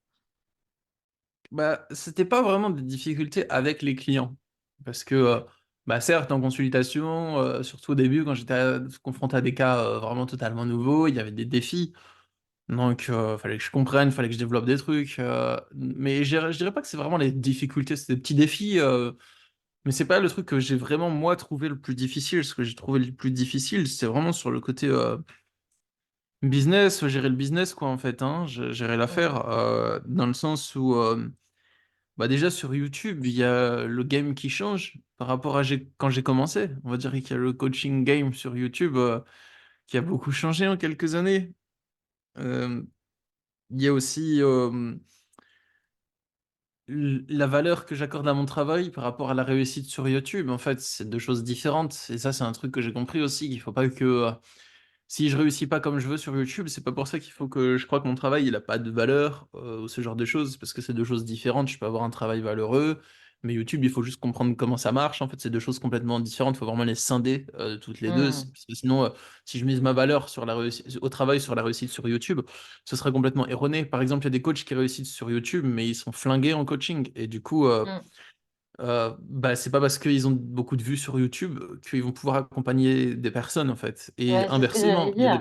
Bah, c'était pas vraiment des difficultés avec les clients. Parce que, bah, certes, en consultation, surtout au début, quand j'étais confronté à des cas vraiment totalement nouveaux, il y avait des défis. Donc, fallait que je comprenne, fallait que je développe des trucs. Mais je dirais pas que c'est vraiment les difficultés, c'est des petits défis. Mais c'est pas le truc que j'ai vraiment, moi, trouvé le plus difficile. Ce que j'ai trouvé le plus difficile, c'est vraiment sur le côté business, gérer le business, quoi, en fait, hein, gérer Mmh. l'affaire, dans le sens où. Bah déjà sur YouTube, il y a le game qui change par rapport à quand j'ai commencé. On va dire qu'il y a le coaching game sur YouTube qui a beaucoup changé en quelques années. Euh, il y a aussi la valeur que j'accorde à mon travail par rapport à la réussite sur YouTube. En fait, c'est deux choses différentes. Et ça, c'est un truc que j'ai compris aussi, qu'il faut pas que si je réussis pas comme je veux sur YouTube, c'est pas pour ça qu'il faut que je crois que mon travail il a pas de valeur ou ce genre de choses, parce que c'est deux choses différentes. Je peux avoir un travail valeureux, mais YouTube, il faut juste comprendre comment ça marche. En fait, c'est deux choses complètement différentes. Il faut vraiment les scinder toutes les deux, Mmh. parce que sinon, si je mise ma valeur sur la réussite, au travail sur la réussite sur YouTube, ce serait complètement erroné. Par exemple, il y a des coachs qui réussissent sur YouTube, mais ils sont flingués en coaching, et du coup. Mmh. Bah, c'est pas parce qu'ils ont beaucoup de vues sur YouTube qu'ils vont pouvoir accompagner des personnes en fait. Et Ouais, c'est ce que j'allais inversement, dire. il y a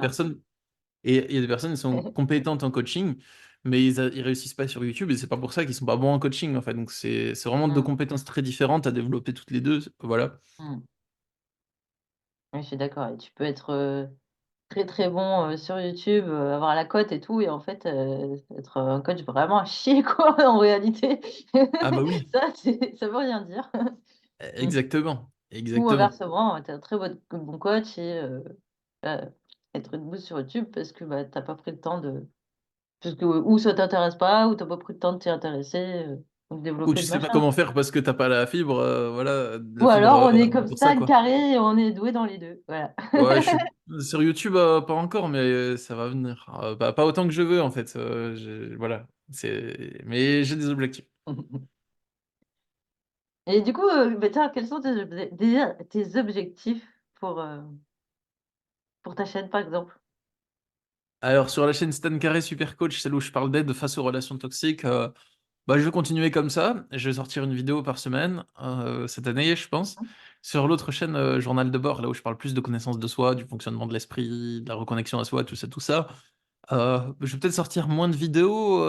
des personnes qui sont compétentes en coaching, mais ils réussissent pas sur YouTube et c'est pas pour ça qu'ils sont pas bons en coaching en fait. Donc c'est vraiment deux Mmh. compétences très différentes à développer toutes les deux. Voilà. Mmh. Oui, je suis d'accord et tu peux être, très, très bon, sur YouTube, avoir la cote et tout et en fait, être un coach vraiment à chier quoi en réalité. Ah bah oui, Ça veut rien dire. Mmh. exactement, Ou exactement. inversement, tu es un très bon coach et être debout sur YouTube parce que, bah, tu as pas pris le temps de parce que ou ça t'intéresse pas ou tu as pas pris le temps de t'y intéresser, ou de Ou développer tu le sais pas machin. comment faire parce que t'as pas la fibre, voilà, la Ou fibre alors on est comme pour ça ça, quoi. carré et on est doué dans les 2. Voilà. Ouais, je suis sur YouTube, pas encore, mais ça va venir. Pas autant que je veux, en fait. Voilà. Mais j'ai des objectifs. Et du coup, bah, tiens, quels sont tes objectifs pour ta chaîne, par exemple? Alors, sur la chaîne Stan Carré Super Coach, celle où je parle d'aide face aux relations toxiques, bah, je vais continuer comme ça. Je vais sortir une vidéo par semaine, cette année, je pense. Mmh. Sur l'autre chaîne, Journal de bord, là où je parle plus de connaissance de soi, du fonctionnement de l'esprit, de la reconnexion à soi, tout ça, tout ça. Je vais peut-être sortir moins de vidéos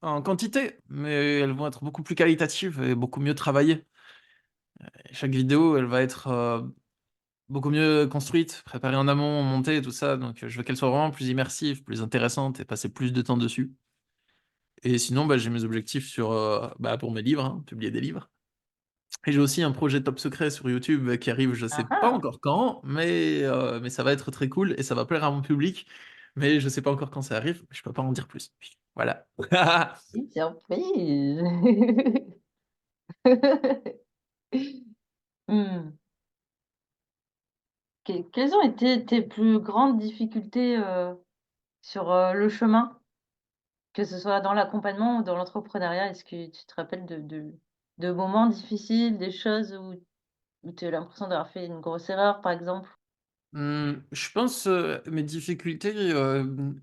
en quantité, mais elles vont être beaucoup plus qualitatives et beaucoup mieux travaillées. Et chaque vidéo, elle va être beaucoup mieux construite, préparée en amont, montée, tout ça. Donc, je veux qu'elle soit vraiment plus immersive, plus intéressante et passer plus de temps dessus. Et sinon, bah, j'ai mes objectifs bah, pour mes livres, hein, publier des livres. Et j'ai aussi un projet top secret sur YouTube qui arrive, je sais Ah pas ah! encore quand, mais ça va être très cool et ça va plaire à mon public. Mais je sais pas encore quand ça arrive, je peux pas en dire plus. Voilà. Une surprise! Mmh. Quelles ont été tes plus grandes difficultés, sur, le chemin? Que ce soit dans l'accompagnement ou dans l'entrepreneuriat, est-ce que tu te rappelles de moments difficiles, des choses où tu as l'impression d'avoir fait une grosse erreur, par exemple? Je pense, mes difficultés,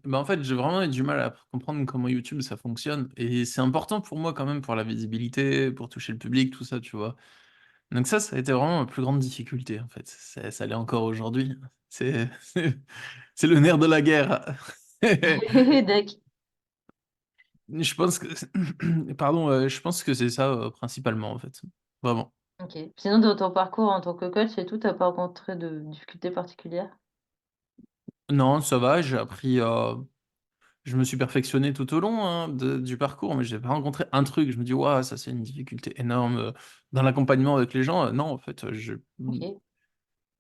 bah, en fait, j'ai vraiment eu du mal à comprendre comment YouTube ça fonctionne et c'est important pour moi quand même pour la visibilité, pour toucher le public, tout ça, tu vois? Donc ça a été vraiment ma plus grande difficulté, en fait. Ça l'est encore aujourd'hui. C'est c'est le nerf de la guerre. Dec Je pense que pardon, je pense que c'est ça, principalement, en fait. Vraiment. OK. Sinon dans ton parcours en tant que coach et tout, tu as pas rencontré de difficultés particulières? Non, ça va, j'ai appris, je me suis perfectionné tout au long, hein, du parcours, mais j'ai pas rencontré un truc, je me dis: «Waouh, ça c'est une difficulté énorme, dans l'accompagnement avec les gens», non, en fait, OK.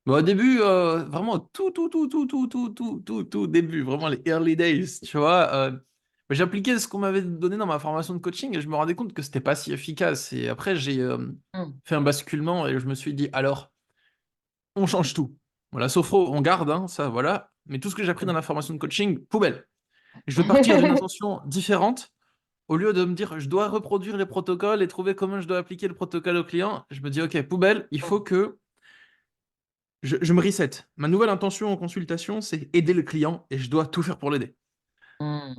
bah, au début, vraiment au tout début, vraiment les early days, tu vois? Bah, j'appliquais ce qu'on m'avait donné dans ma formation de coaching et je me rendais compte que c'était pas si efficace et après j'ai, Mmh. fait un basculement et je me suis dit: «Alors, on change tout». Voilà, sophro, on garde, hein, ça voilà, mais tout ce que j'ai appris dans la formation de coaching, poubelle. Je veux partir d'une intention différente. Au lieu de me dire: «Je dois reproduire les protocoles et trouver comment je dois appliquer le protocole au client», je me dis: «OK, poubelle, il faut que je me reset. Ma nouvelle intention en consultation, c'est aider le client et je dois tout faire pour l'aider. Hmm.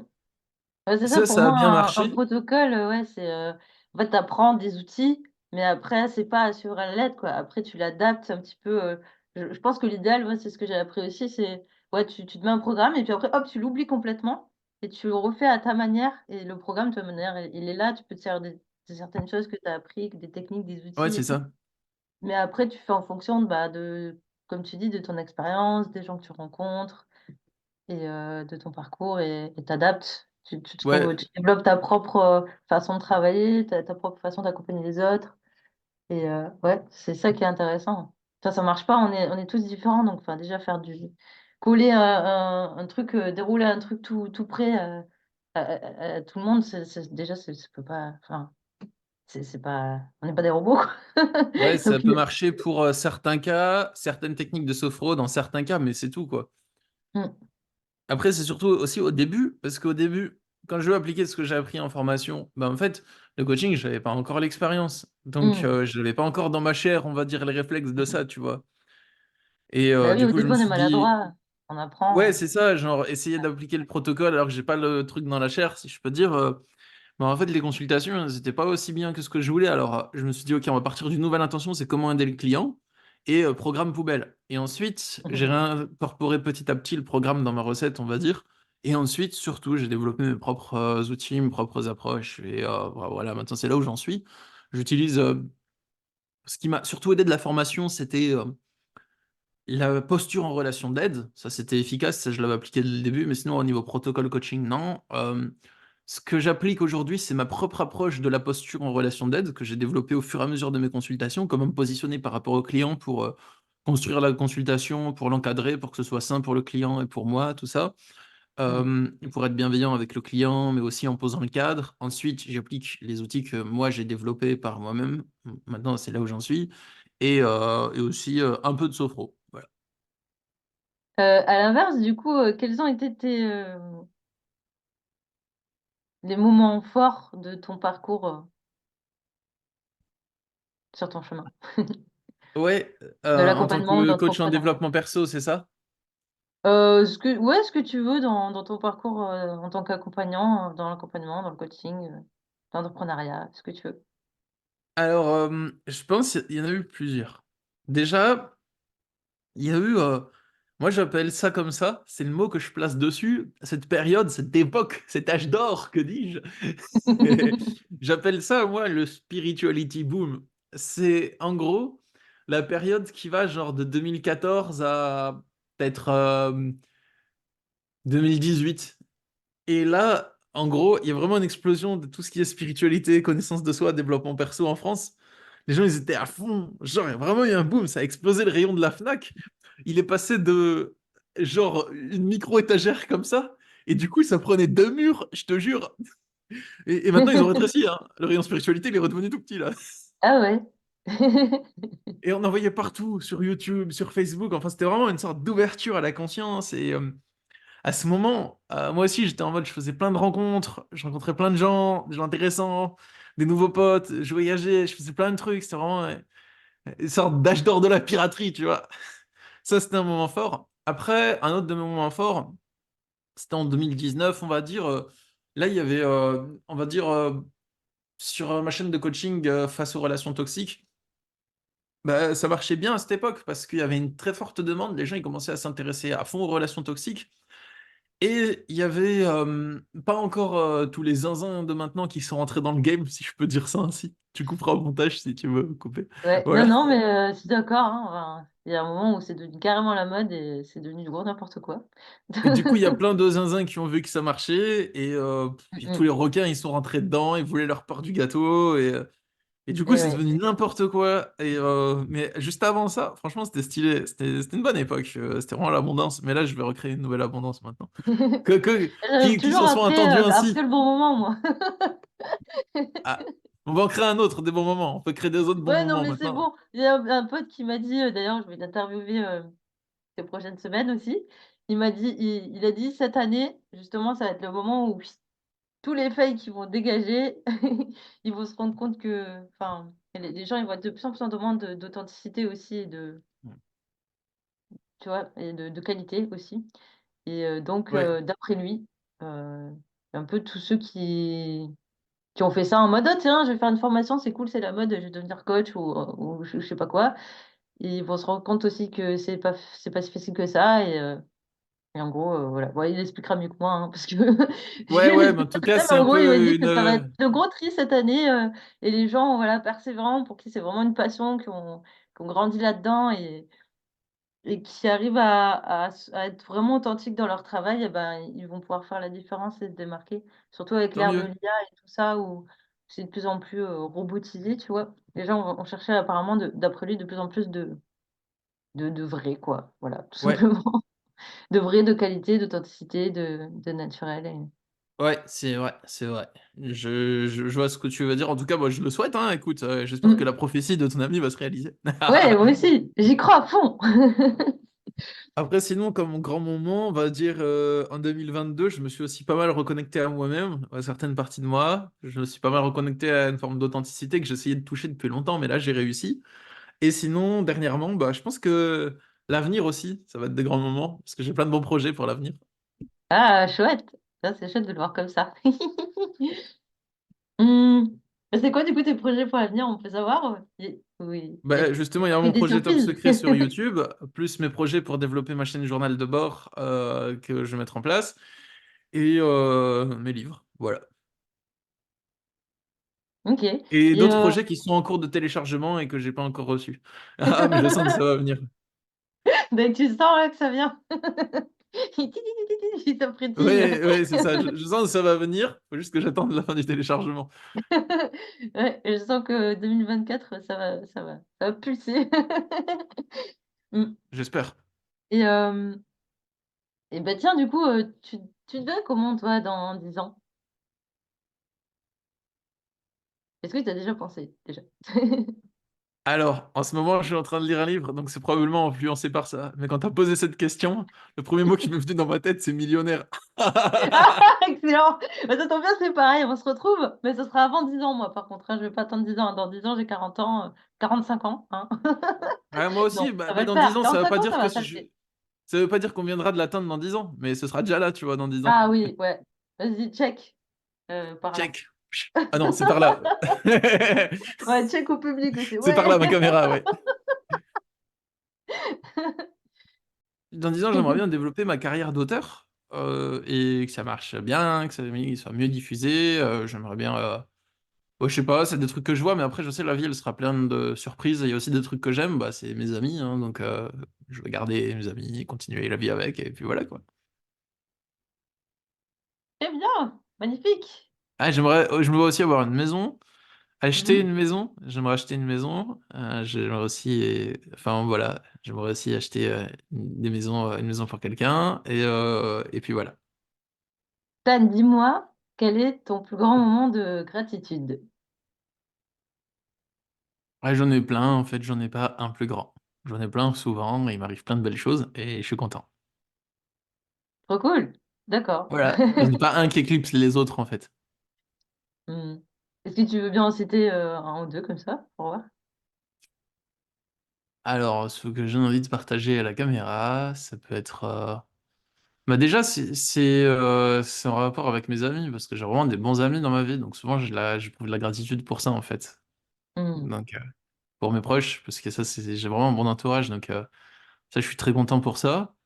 Ouais, c'est ça, Ça, pour ça a moi, bien un marché. protocole, ouais, c'est en fait, tu apprends des outils, mais après, c'est pas sur la lettre, quoi. Après, tu l'adaptes un petit peu. Je pense que l'idéal, ouais, c'est ce que j'ai appris aussi, c'est ouais, tu te mets un programme et puis après, hop, tu l'oublies complètement et tu le refais à ta manière. Et le programme, de toute manière, il est là, tu peux te servir de certaines choses que tu as appris, des techniques, des Ouais, outils et c'est tout. ça. Mais après, tu fais en fonction comme tu dis, de ton expérience, des gens que tu rencontres et de ton parcours et t'adaptes. Tu Ouais, trouves, tu développes ta propre façon de travailler, ta propre façon d'accompagner les autres. Et ouais, c'est ça qui est intéressant. Enfin, ça marche pas, on est tous différents. Donc, enfin, déjà, coller un truc, dérouler un truc tout prêt à tout le monde, déjà, ça peut pas. Enfin, c'est pas. On n'est pas des robots, quoi. ouais, ça Donc, peut marcher pour certains cas, certaines techniques de sophro dans certains cas, mais c'est tout, quoi. mm, Après, c'est surtout aussi au début, parce qu'au début, quand je veux appliquer ce que j'ai appris en formation, ben en fait, le coaching, je n'avais pas encore l'expérience. Donc, mm. je n'avais pas encore dans ma chair, on va dire, les réflexes de ça, tu vois. Et Bah oui, du au coup, je début, me on est suis dit, maladroit, on ouais, apprend. c'est ça, genre, essayer d'appliquer le protocole alors que j'ai pas le truc dans la chair, si je peux dire. Mais en fait, les consultations, c'était pas aussi bien que ce que je voulais. Alors, je me suis dit, OK, on va partir d'une nouvelle intention, c'est comment aider le client et programme poubelle. Et ensuite, j'ai réincorporé petit à petit le programme dans ma recette, on va dire. Et ensuite, surtout, j'ai développé mes propres outils, mes propres approches. Et voilà, maintenant, c'est là où j'en suis. J'utilise. Ce qui m'a surtout aidé de la formation, c'était la posture en relation d'aide. Ça, c'était efficace. Ça, je l'avais appliqué dès le début. Mais sinon, au niveau protocole coaching, non. Ce que j'applique aujourd'hui, c'est ma propre approche de la posture en relation d'aide que j'ai développée au fur et à mesure de mes consultations, comment me positionner par rapport au client pour construire la consultation, pour l'encadrer, pour que ce soit sain pour le client et pour moi, tout ça. Pour être bienveillant avec le client, mais aussi en posant le cadre. Ensuite, j'applique les outils que moi j'ai développés par moi-même. Maintenant, c'est là où j'en suis. Et aussi un peu de sophro. Voilà. À l'inverse, du coup, quels ont été les moments forts de ton parcours sur ton chemin, Ouais, de en tant l'accompagnement ou que coach en d'entrepreneuriat? développement perso, c'est ça? Ce que tu veux dans ton parcours en tant qu'accompagnant, dans l'accompagnement, dans le coaching, dans l'entrepreneuriat, ce que tu veux. Alors, je pense qu'il y en a eu plusieurs. Déjà, il y a eu, moi j'appelle ça comme ça, c'est le mot que je place dessus, cette période, cette époque, cet âge d'or, que dis-je? J'appelle ça, moi, le spirituality boom. C'est en gros la période qui va genre de 2014 à peut-être 2018. Et là, en gros, il y a vraiment une explosion de tout ce qui est spiritualité, connaissance de soi, développement perso en France. Les gens, ils étaient à fond. Genre, il y a vraiment eu un boom, ça a explosé le rayon de la Fnac. Il est passé de, genre, une micro-étagère comme ça. Et du coup, ça prenait 2 murs, je te jure. Et maintenant, ils ont rétréci, hein. Le rayon spiritualité, il est redevenu tout petit, là. Ah ouais. Et on en voyait partout, sur YouTube, sur Facebook. Enfin, c'était vraiment une sorte d'ouverture à la conscience. Et à ce moment, moi aussi, j'étais en mode, je faisais plein de rencontres, je rencontrais plein de gens, des gens intéressants, des nouveaux potes, je voyageais, je faisais plein de trucs. C'était vraiment une sorte d'âge d'or de la piraterie, tu vois. Ça, c'était un moment fort. Après, un autre de mes moments forts, c'était en 2019, on va dire. Là, il y avait, on va dire, sur ma chaîne de coaching face aux relations toxiques, bah, ça marchait bien à cette époque parce qu'il y avait une très forte demande. Les gens ils commençaient à s'intéresser à fond aux relations toxiques. Et il y avait pas encore tous les zinzins de maintenant qui sont rentrés dans le game, si je peux dire ça ainsi. Tu couperas au montage si tu veux couper. Ouais, non, Voilà. non, mais je suis d'accord, hein, enfin, il y a un moment où c'est devenu carrément la mode et c'est devenu du gros n'importe quoi. Et du coup, il y a plein de zinzins qui ont vu que ça marchait. Et puis tous Mm, les requins, ils sont rentrés dedans, ils voulaient leur part du gâteau. Et du coup, et c'est ouais. devenu n'importe quoi. Mais juste avant ça, franchement, c'était stylé. C'était une bonne époque. C'était vraiment l'abondance. Mais là, je vais recréer une nouvelle abondance maintenant. J'arrive Qui toujours s'en soit entendu après ainsi. le bon moment, moi. Ah, on va en créer un autre, des bons moments. On peut créer des autres bons Ouais, non, moments mais c'est maintenant. bon. Il y a un pote qui m'a dit, d'ailleurs, je vais l'interviewer ces prochaines semaines aussi. Il a dit cette année, justement, ça va être le moment où tous les fails qui vont dégager, ils vont se rendre compte que, enfin, les gens, ils vont être de plus en plus en demande d'authenticité aussi, tu vois, et de qualité aussi. Et donc, Ouais, d'après lui, un peu tous ceux qui ont fait ça en mode: «Ah tiens, je vais faire une formation, c'est cool, c'est la mode, je vais devenir coach» ou je sais pas quoi. Ils vont se rendre compte aussi que c'est pas si facile que ça et en gros, voilà. Bon, il expliquera mieux que moi, hein, parce que ouais, j'ai ouais, les mais en tout cas, mais c'est en un gros, il m'a peu dit une. que ça va être le gros tri cette année, et les gens, voilà, persévérants, pour qui c'est vraiment une passion, qui ont grandi là-dedans et qui arrivent à être vraiment authentiques dans leur travail, et ben, ils vont pouvoir faire la différence et se démarquer. Surtout avec Tant l'ère de mieux. l'IA et tout ça, où c'est de plus en plus, robotisé, tu vois? Les gens vont chercher apparemment d'après lui, de plus en plus de vrai, quoi. Voilà, tout Ouais, simplement. De vrai, de qualité, d'authenticité, de naturel et ouais, c'est vrai, c'est vrai. Je vois ce que tu veux dire. En tout cas, moi, je le souhaite, hein. Écoute, j'espère que mmh. la prophétie de ton ami va se réaliser. Ouais, moi aussi, j'y crois à fond. Après, sinon, comme mon grand moment, on va dire en 2022, je me suis aussi pas mal reconnecté à moi-même, à certaines parties de moi. Je me suis pas mal reconnecté à une forme d'authenticité que j'essayais de toucher depuis longtemps, mais là, j'ai réussi. Et sinon, dernièrement, bah, je pense que l'avenir aussi, ça va être des grands moments, parce que j'ai plein de bons projets pour l'avenir. Ah, chouette! Ça, c'est chouette de le voir comme ça. Mmh. Et c'est quoi, du coup, tes projets pour l'avenir, on peut savoir? Oui, Bah, justement, il y a il y a mon des projet Top surprises? Secret sur YouTube, plus mes projets pour développer ma chaîne journal de bord que je vais mettre en place, et mes livres, voilà. OK Et et d'autres projets qui sont en cours de téléchargement et que j'ai pas encore reçus. Ah, mais je sens que ça va venir. donc tu sens là que ça vient? Ça frétille. Ouais, ouais, c'est ça. Je sens que ça va venir. Faut juste que j'attende la fin du téléchargement. Ouais, je sens que 2024, ça va pulser. Mmh J'espère. et et bah, tiens, du coup, tu te verrais comment, toi, dans 10 ans? Est-ce que tu as déjà pensé, déjà? Alors, en ce moment, je suis en train de lire un livre, donc c'est probablement influencé par ça. Mais quand tu as posé cette question, le premier mot qui m'est venu dans ma tête, c'est millionnaire. Excellent! Bah, ça tombe bien, c'est pareil, on se retrouve, mais ce sera avant 10 ans, moi, par contre, hein, je vais pas attendre 10 ans. Dans 10 ans, j'ai 40 ans, 45 ans, hein. Ouais, moi Non, aussi, bah, ça va mais le dans 10 faire. ans, ça veut 45 pas ans, ça dire que va, si ça le je... fait. Ça veut pas dire qu'on viendra de l'atteindre dans 10 ans, mais ce sera déjà là, tu vois, dans 10 ans. Ah oui, ouais. Vas-y, check, par là. Check. Ah non, c'est par là. Ouais, check au public aussi, C'est par ouais. là ma caméra, ouais. Dans 10 ans, j'aimerais bien développer ma carrière d'auteur et que ça marche bien, que ça soit mieux diffusé. J'aimerais bien. Je sais pas, c'est des trucs que je vois, mais après, je sais, la vie, elle sera pleine de surprises. Il y a aussi des trucs que j'aime, bah, c'est mes amis, hein, donc je vais garder mes amis, continuer la vie avec, et puis voilà quoi. Très bien, magnifique. Ah, je me vois aussi avoir une maison, acheter Mmh. une maison. J'aimerais acheter une maison. J'aimerais aussi, enfin voilà, j'aimerais aussi acheter une maison pour quelqu'un, et puis voilà. Dan, dis-moi, quel est ton plus grand moment de gratitude? Ouais, j'en ai plein, en fait, j'en ai pas un plus grand. J'en ai plein souvent, et il m'arrive plein de belles choses, et je suis content. Trop cool. D'accord. Voilà, j'en ai pas un qui éclipse les autres, en fait. Mmh. Est-ce que tu veux bien en citer, 1 ou 2 comme ça, pour voir? Alors, ce que j'ai envie de partager à la caméra, ça peut être... Bah déjà, c'est en rapport avec mes amis, parce que j'ai vraiment des bons amis dans ma vie, donc souvent j'éprouve de la gratitude pour ça, en fait. Mmh. Donc, pour mes proches, parce que ça, j'ai vraiment un bon entourage, donc ça, je suis très content pour ça.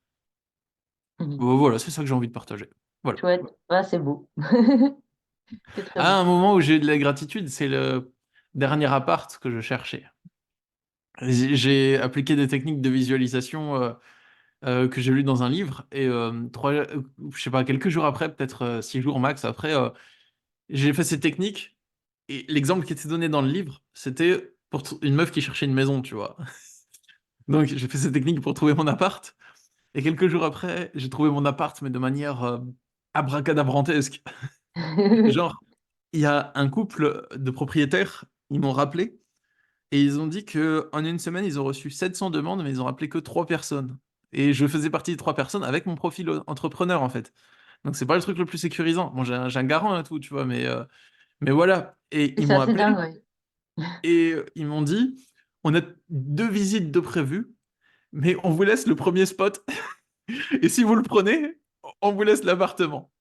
Mmh. Bon, voilà, c'est ça que j'ai envie de partager. Voilà. Chouette. Ah, c'est beau. C'est très Ah, beau. un moment où j'ai eu de la gratitude, c'est le dernier appart que je cherchais. J'ai appliqué des techniques de visualisation que j'ai lues dans un livre, et je sais pas, quelques jours après, peut-être 6 jours max après, j'ai fait ces techniques, et l'exemple qui était donné dans le livre, c'était pour une meuf qui cherchait une maison, tu vois. Donc j'ai fait ces techniques pour trouver mon appart, et quelques jours après, j'ai trouvé mon appart, mais de manière abracadabrantesque. Genre, il y a un couple de propriétaires, ils m'ont rappelé, et ils ont dit que en une semaine, ils ont reçu 700 demandes, mais ils ont rappelé que 3 personnes. Et je faisais partie des 3 personnes avec mon profil entrepreneur, en fait. Donc c'est pas le truc le plus sécurisant. Bon, j'ai un garant et tout, tu vois, mais voilà. Et Et ils c'est m'ont assez dingue, appelé, ouais. et ils m'ont dit, on a 2 visites de prévues, mais on vous laisse le premier spot. Et si vous le prenez, on vous laisse l'appartement.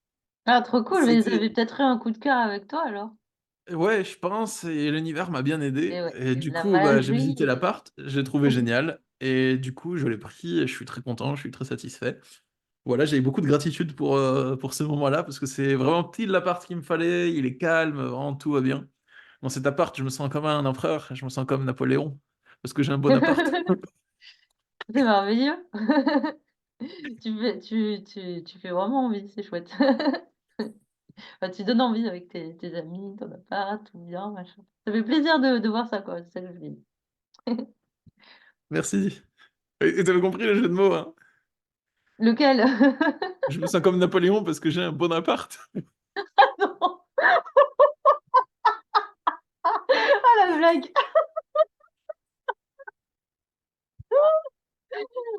Ah, trop cool, mais ils C'était, avaient peut-être eu un coup de cœur avec toi alors. ouais, je pense, et l'univers m'a bien Et aidé. ouais, Et il du l'a coup, mal j'ai joué. visité l'appart, j'ai trouvé génial. Et du coup, je l'ai pris et je suis très content, je suis très satisfait. Voilà, j'ai eu beaucoup de gratitude pour ce moment-là parce que c'est vraiment pile l'appart qu'il me fallait. Il est calme, vraiment tout va bien. Dans cet appart, je me sens comme un empereur, je me sens comme Napoléon parce que j'ai un bon appart. C'est merveilleux. Tu fais vraiment envie, c'est chouette. Enfin, tu donnes envie avec tes amis, ton appart, tout bien, machin. Ça fait plaisir de voir ça, quoi. C'est ça que je voulais dire. Merci. Et t'avais compris le jeu de mots, hein? Lequel? Je me sens comme Napoléon parce que j'ai un bon appart. Non. Ah, la blague!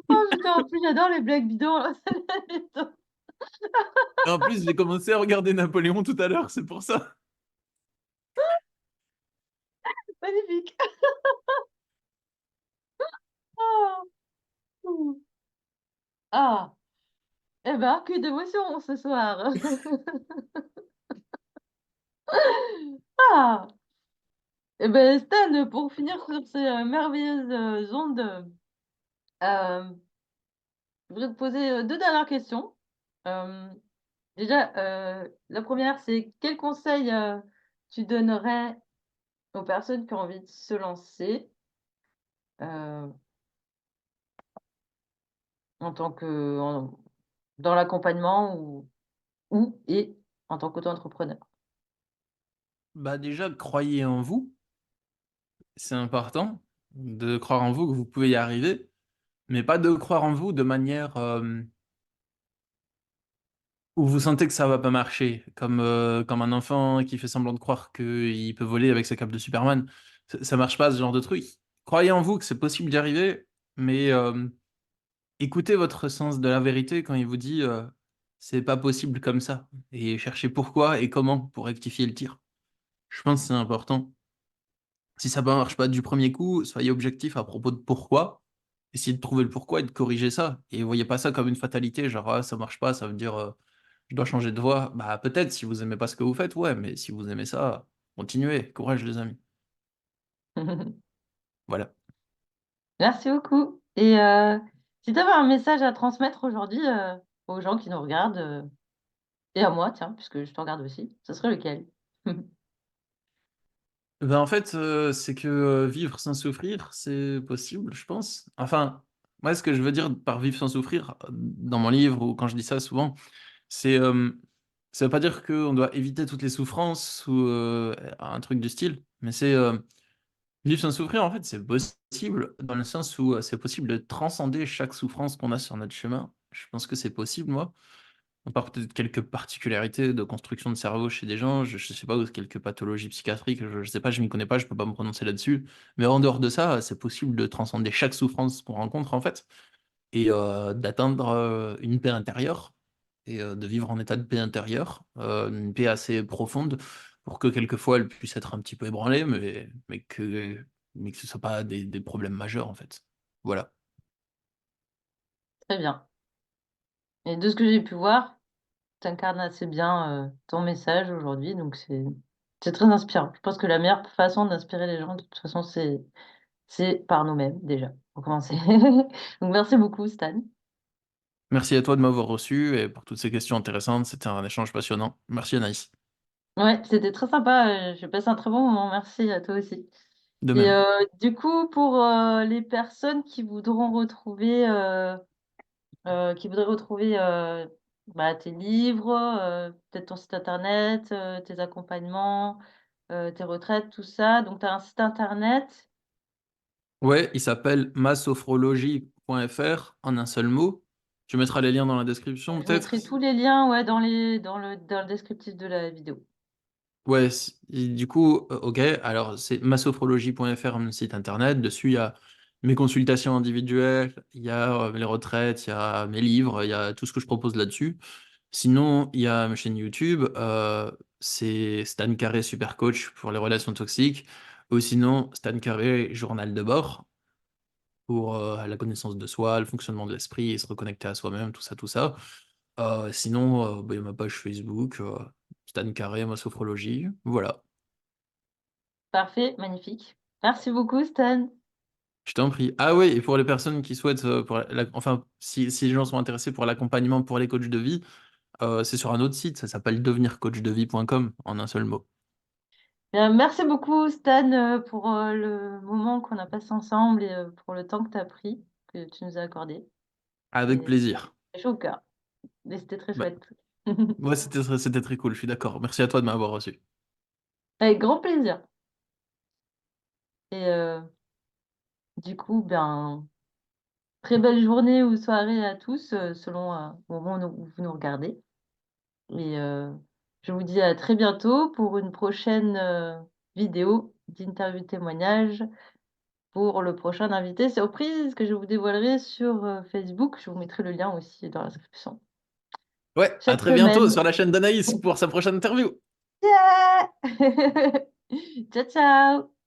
Oh putain, en plus j'adore les blagues bidons. Alors, celle-là, elle est top. Et en plus, j'ai commencé à regarder Napoléon tout à l'heure, c'est pour ça. Magnifique. Ah. Ouh. Ah. Eh ben, que d'émotion ce soir. Ah. Eh ben, Stan, pour finir sur ces merveilleuses ondes, euh, je voudrais te poser deux dernières questions. Euh, Déjà, la première, c'est quel conseil tu donnerais aux personnes qui ont envie de se lancer euh, en tant que dans l'accompagnement ou et en tant qu'auto-entrepreneur? Bah déjà, croyez en vous, c'est important de croire en vous que vous pouvez y arriver, mais pas de croire en vous de manière où vous sentez que ça va pas marcher, comme un enfant qui fait semblant de croire qu'il peut voler avec sa cape de Superman. Ça marche pas ce genre de truc. Croyez en vous que c'est possible d'y arriver, mais écoutez votre sens de la vérité quand il vous dit c'est pas possible comme ça, et cherchez pourquoi et comment pour rectifier le tir. Je pense que c'est important. Si ça ne marche pas du premier coup, soyez objectif à propos de pourquoi. Essayez de trouver le pourquoi et de corriger ça. Et voyez pas ça comme une fatalité, genre ah, ça marche pas, ça veut dire je dois changer de voie. Bah peut-être si vous aimez pas ce que vous faites, ouais, mais si vous aimez ça, continuez, courage les amis. Voilà. Merci beaucoup. Et si tu avais un message à transmettre aujourd'hui aux gens qui nous regardent, et à moi, tiens, puisque je te regarde aussi, ce serait lequel? Ben, en fait, c'est que vivre sans souffrir, c'est possible, je pense. Enfin, moi, ce que je veux dire par vivre sans souffrir, dans mon livre ou quand je dis ça souvent, c'est ça veut pas dire qu'on doit éviter toutes les souffrances ou un truc du style, mais c'est vivre sans souffrir, en fait, c'est possible dans le sens où c'est possible de transcender chaque souffrance qu'on a sur notre chemin. Je pense que c'est possible, moi. On part peut-être quelques particularités de construction de cerveau chez des gens, je sais pas, ou quelques pathologies psychiatriques, je sais pas, je m'y connais pas, je peux pas me prononcer là-dessus. Mais en dehors de ça, c'est possible de transcender chaque souffrance qu'on rencontre, en fait, et d'atteindre une paix intérieure, et de vivre en état de paix intérieure, une paix assez profonde, pour que quelquefois elle puisse être un petit peu ébranlée, mais que ce soit pas des problèmes majeurs, en fait. Voilà. Très bien. Et de ce que j'ai pu voir, tu incarnes assez bien ton message aujourd'hui, donc c'est très inspirant. Je pense que la meilleure façon d'inspirer les gens, de toute façon, c'est par nous-mêmes déjà, pour commencer. Donc merci beaucoup, Stan. Merci à toi de m'avoir reçu et pour toutes ces questions intéressantes, c'était un échange passionnant. Merci Anaïs. Ouais, c'était très sympa. J'ai passé un très bon moment. Merci à toi aussi. De Et même. du coup, pour les personnes qui voudront retrouver, qui voudraient retrouver bah, tes livres, peut-être ton site internet, tes accompagnements, tes retraites, tout ça. Donc, tu as un site internet. Ouais, il s'appelle masophrologie.fr en un seul mot. Tu mettras les liens dans la description, Je mettrai peut-être? tous les liens ouais, dans le descriptif de la vidéo. Ouais, du coup, ok. Alors, c'est masophrologie.fr, mon site internet. Dessus, il y a mes consultations individuelles, il y a les retraites, il y a mes livres, il y a tout ce que je propose là-dessus. Sinon, il y a ma chaîne YouTube, c'est Stan Carré Super Coach pour les relations toxiques. Ou sinon, Stan Carré Journal de bord. pour la connaissance de soi, le fonctionnement de l'esprit et se reconnecter à soi-même, tout ça, tout ça. Sinon, il y a ma page Facebook, Stan Carré, ma sophrologie, voilà. Parfait, magnifique. Merci beaucoup, Stan. Je t'en prie. Ah oui, et pour les personnes qui souhaitent, enfin, si les gens sont intéressés pour l'accompagnement pour les coachs de vie, c'est sur un autre site, ça s'appelle devenircoachdevie.com en un seul mot. Bien, merci beaucoup, Stan, pour le moment qu'on a passé ensemble et pour le temps que tu as pris, que tu nous as accordé. Avec Et plaisir. c'est chaud au cœur. Mais c'était très Bah, chouette. moi, c'était très cool, je suis d'accord. Merci à toi de m'avoir reçu. Avec grand plaisir. Et du coup, ben, très belle journée ou soirée à tous, selon au moment où vous nous regardez. Et je vous dis à très bientôt pour une prochaine vidéo d'interview témoignage pour le prochain invité surprise que je vous dévoilerai sur Facebook. Je vous mettrai le lien aussi dans la description. Ouais, à Chaque très bientôt semaine. sur la chaîne d'Anaïs pour sa prochaine interview. Yeah. Ciao, ciao!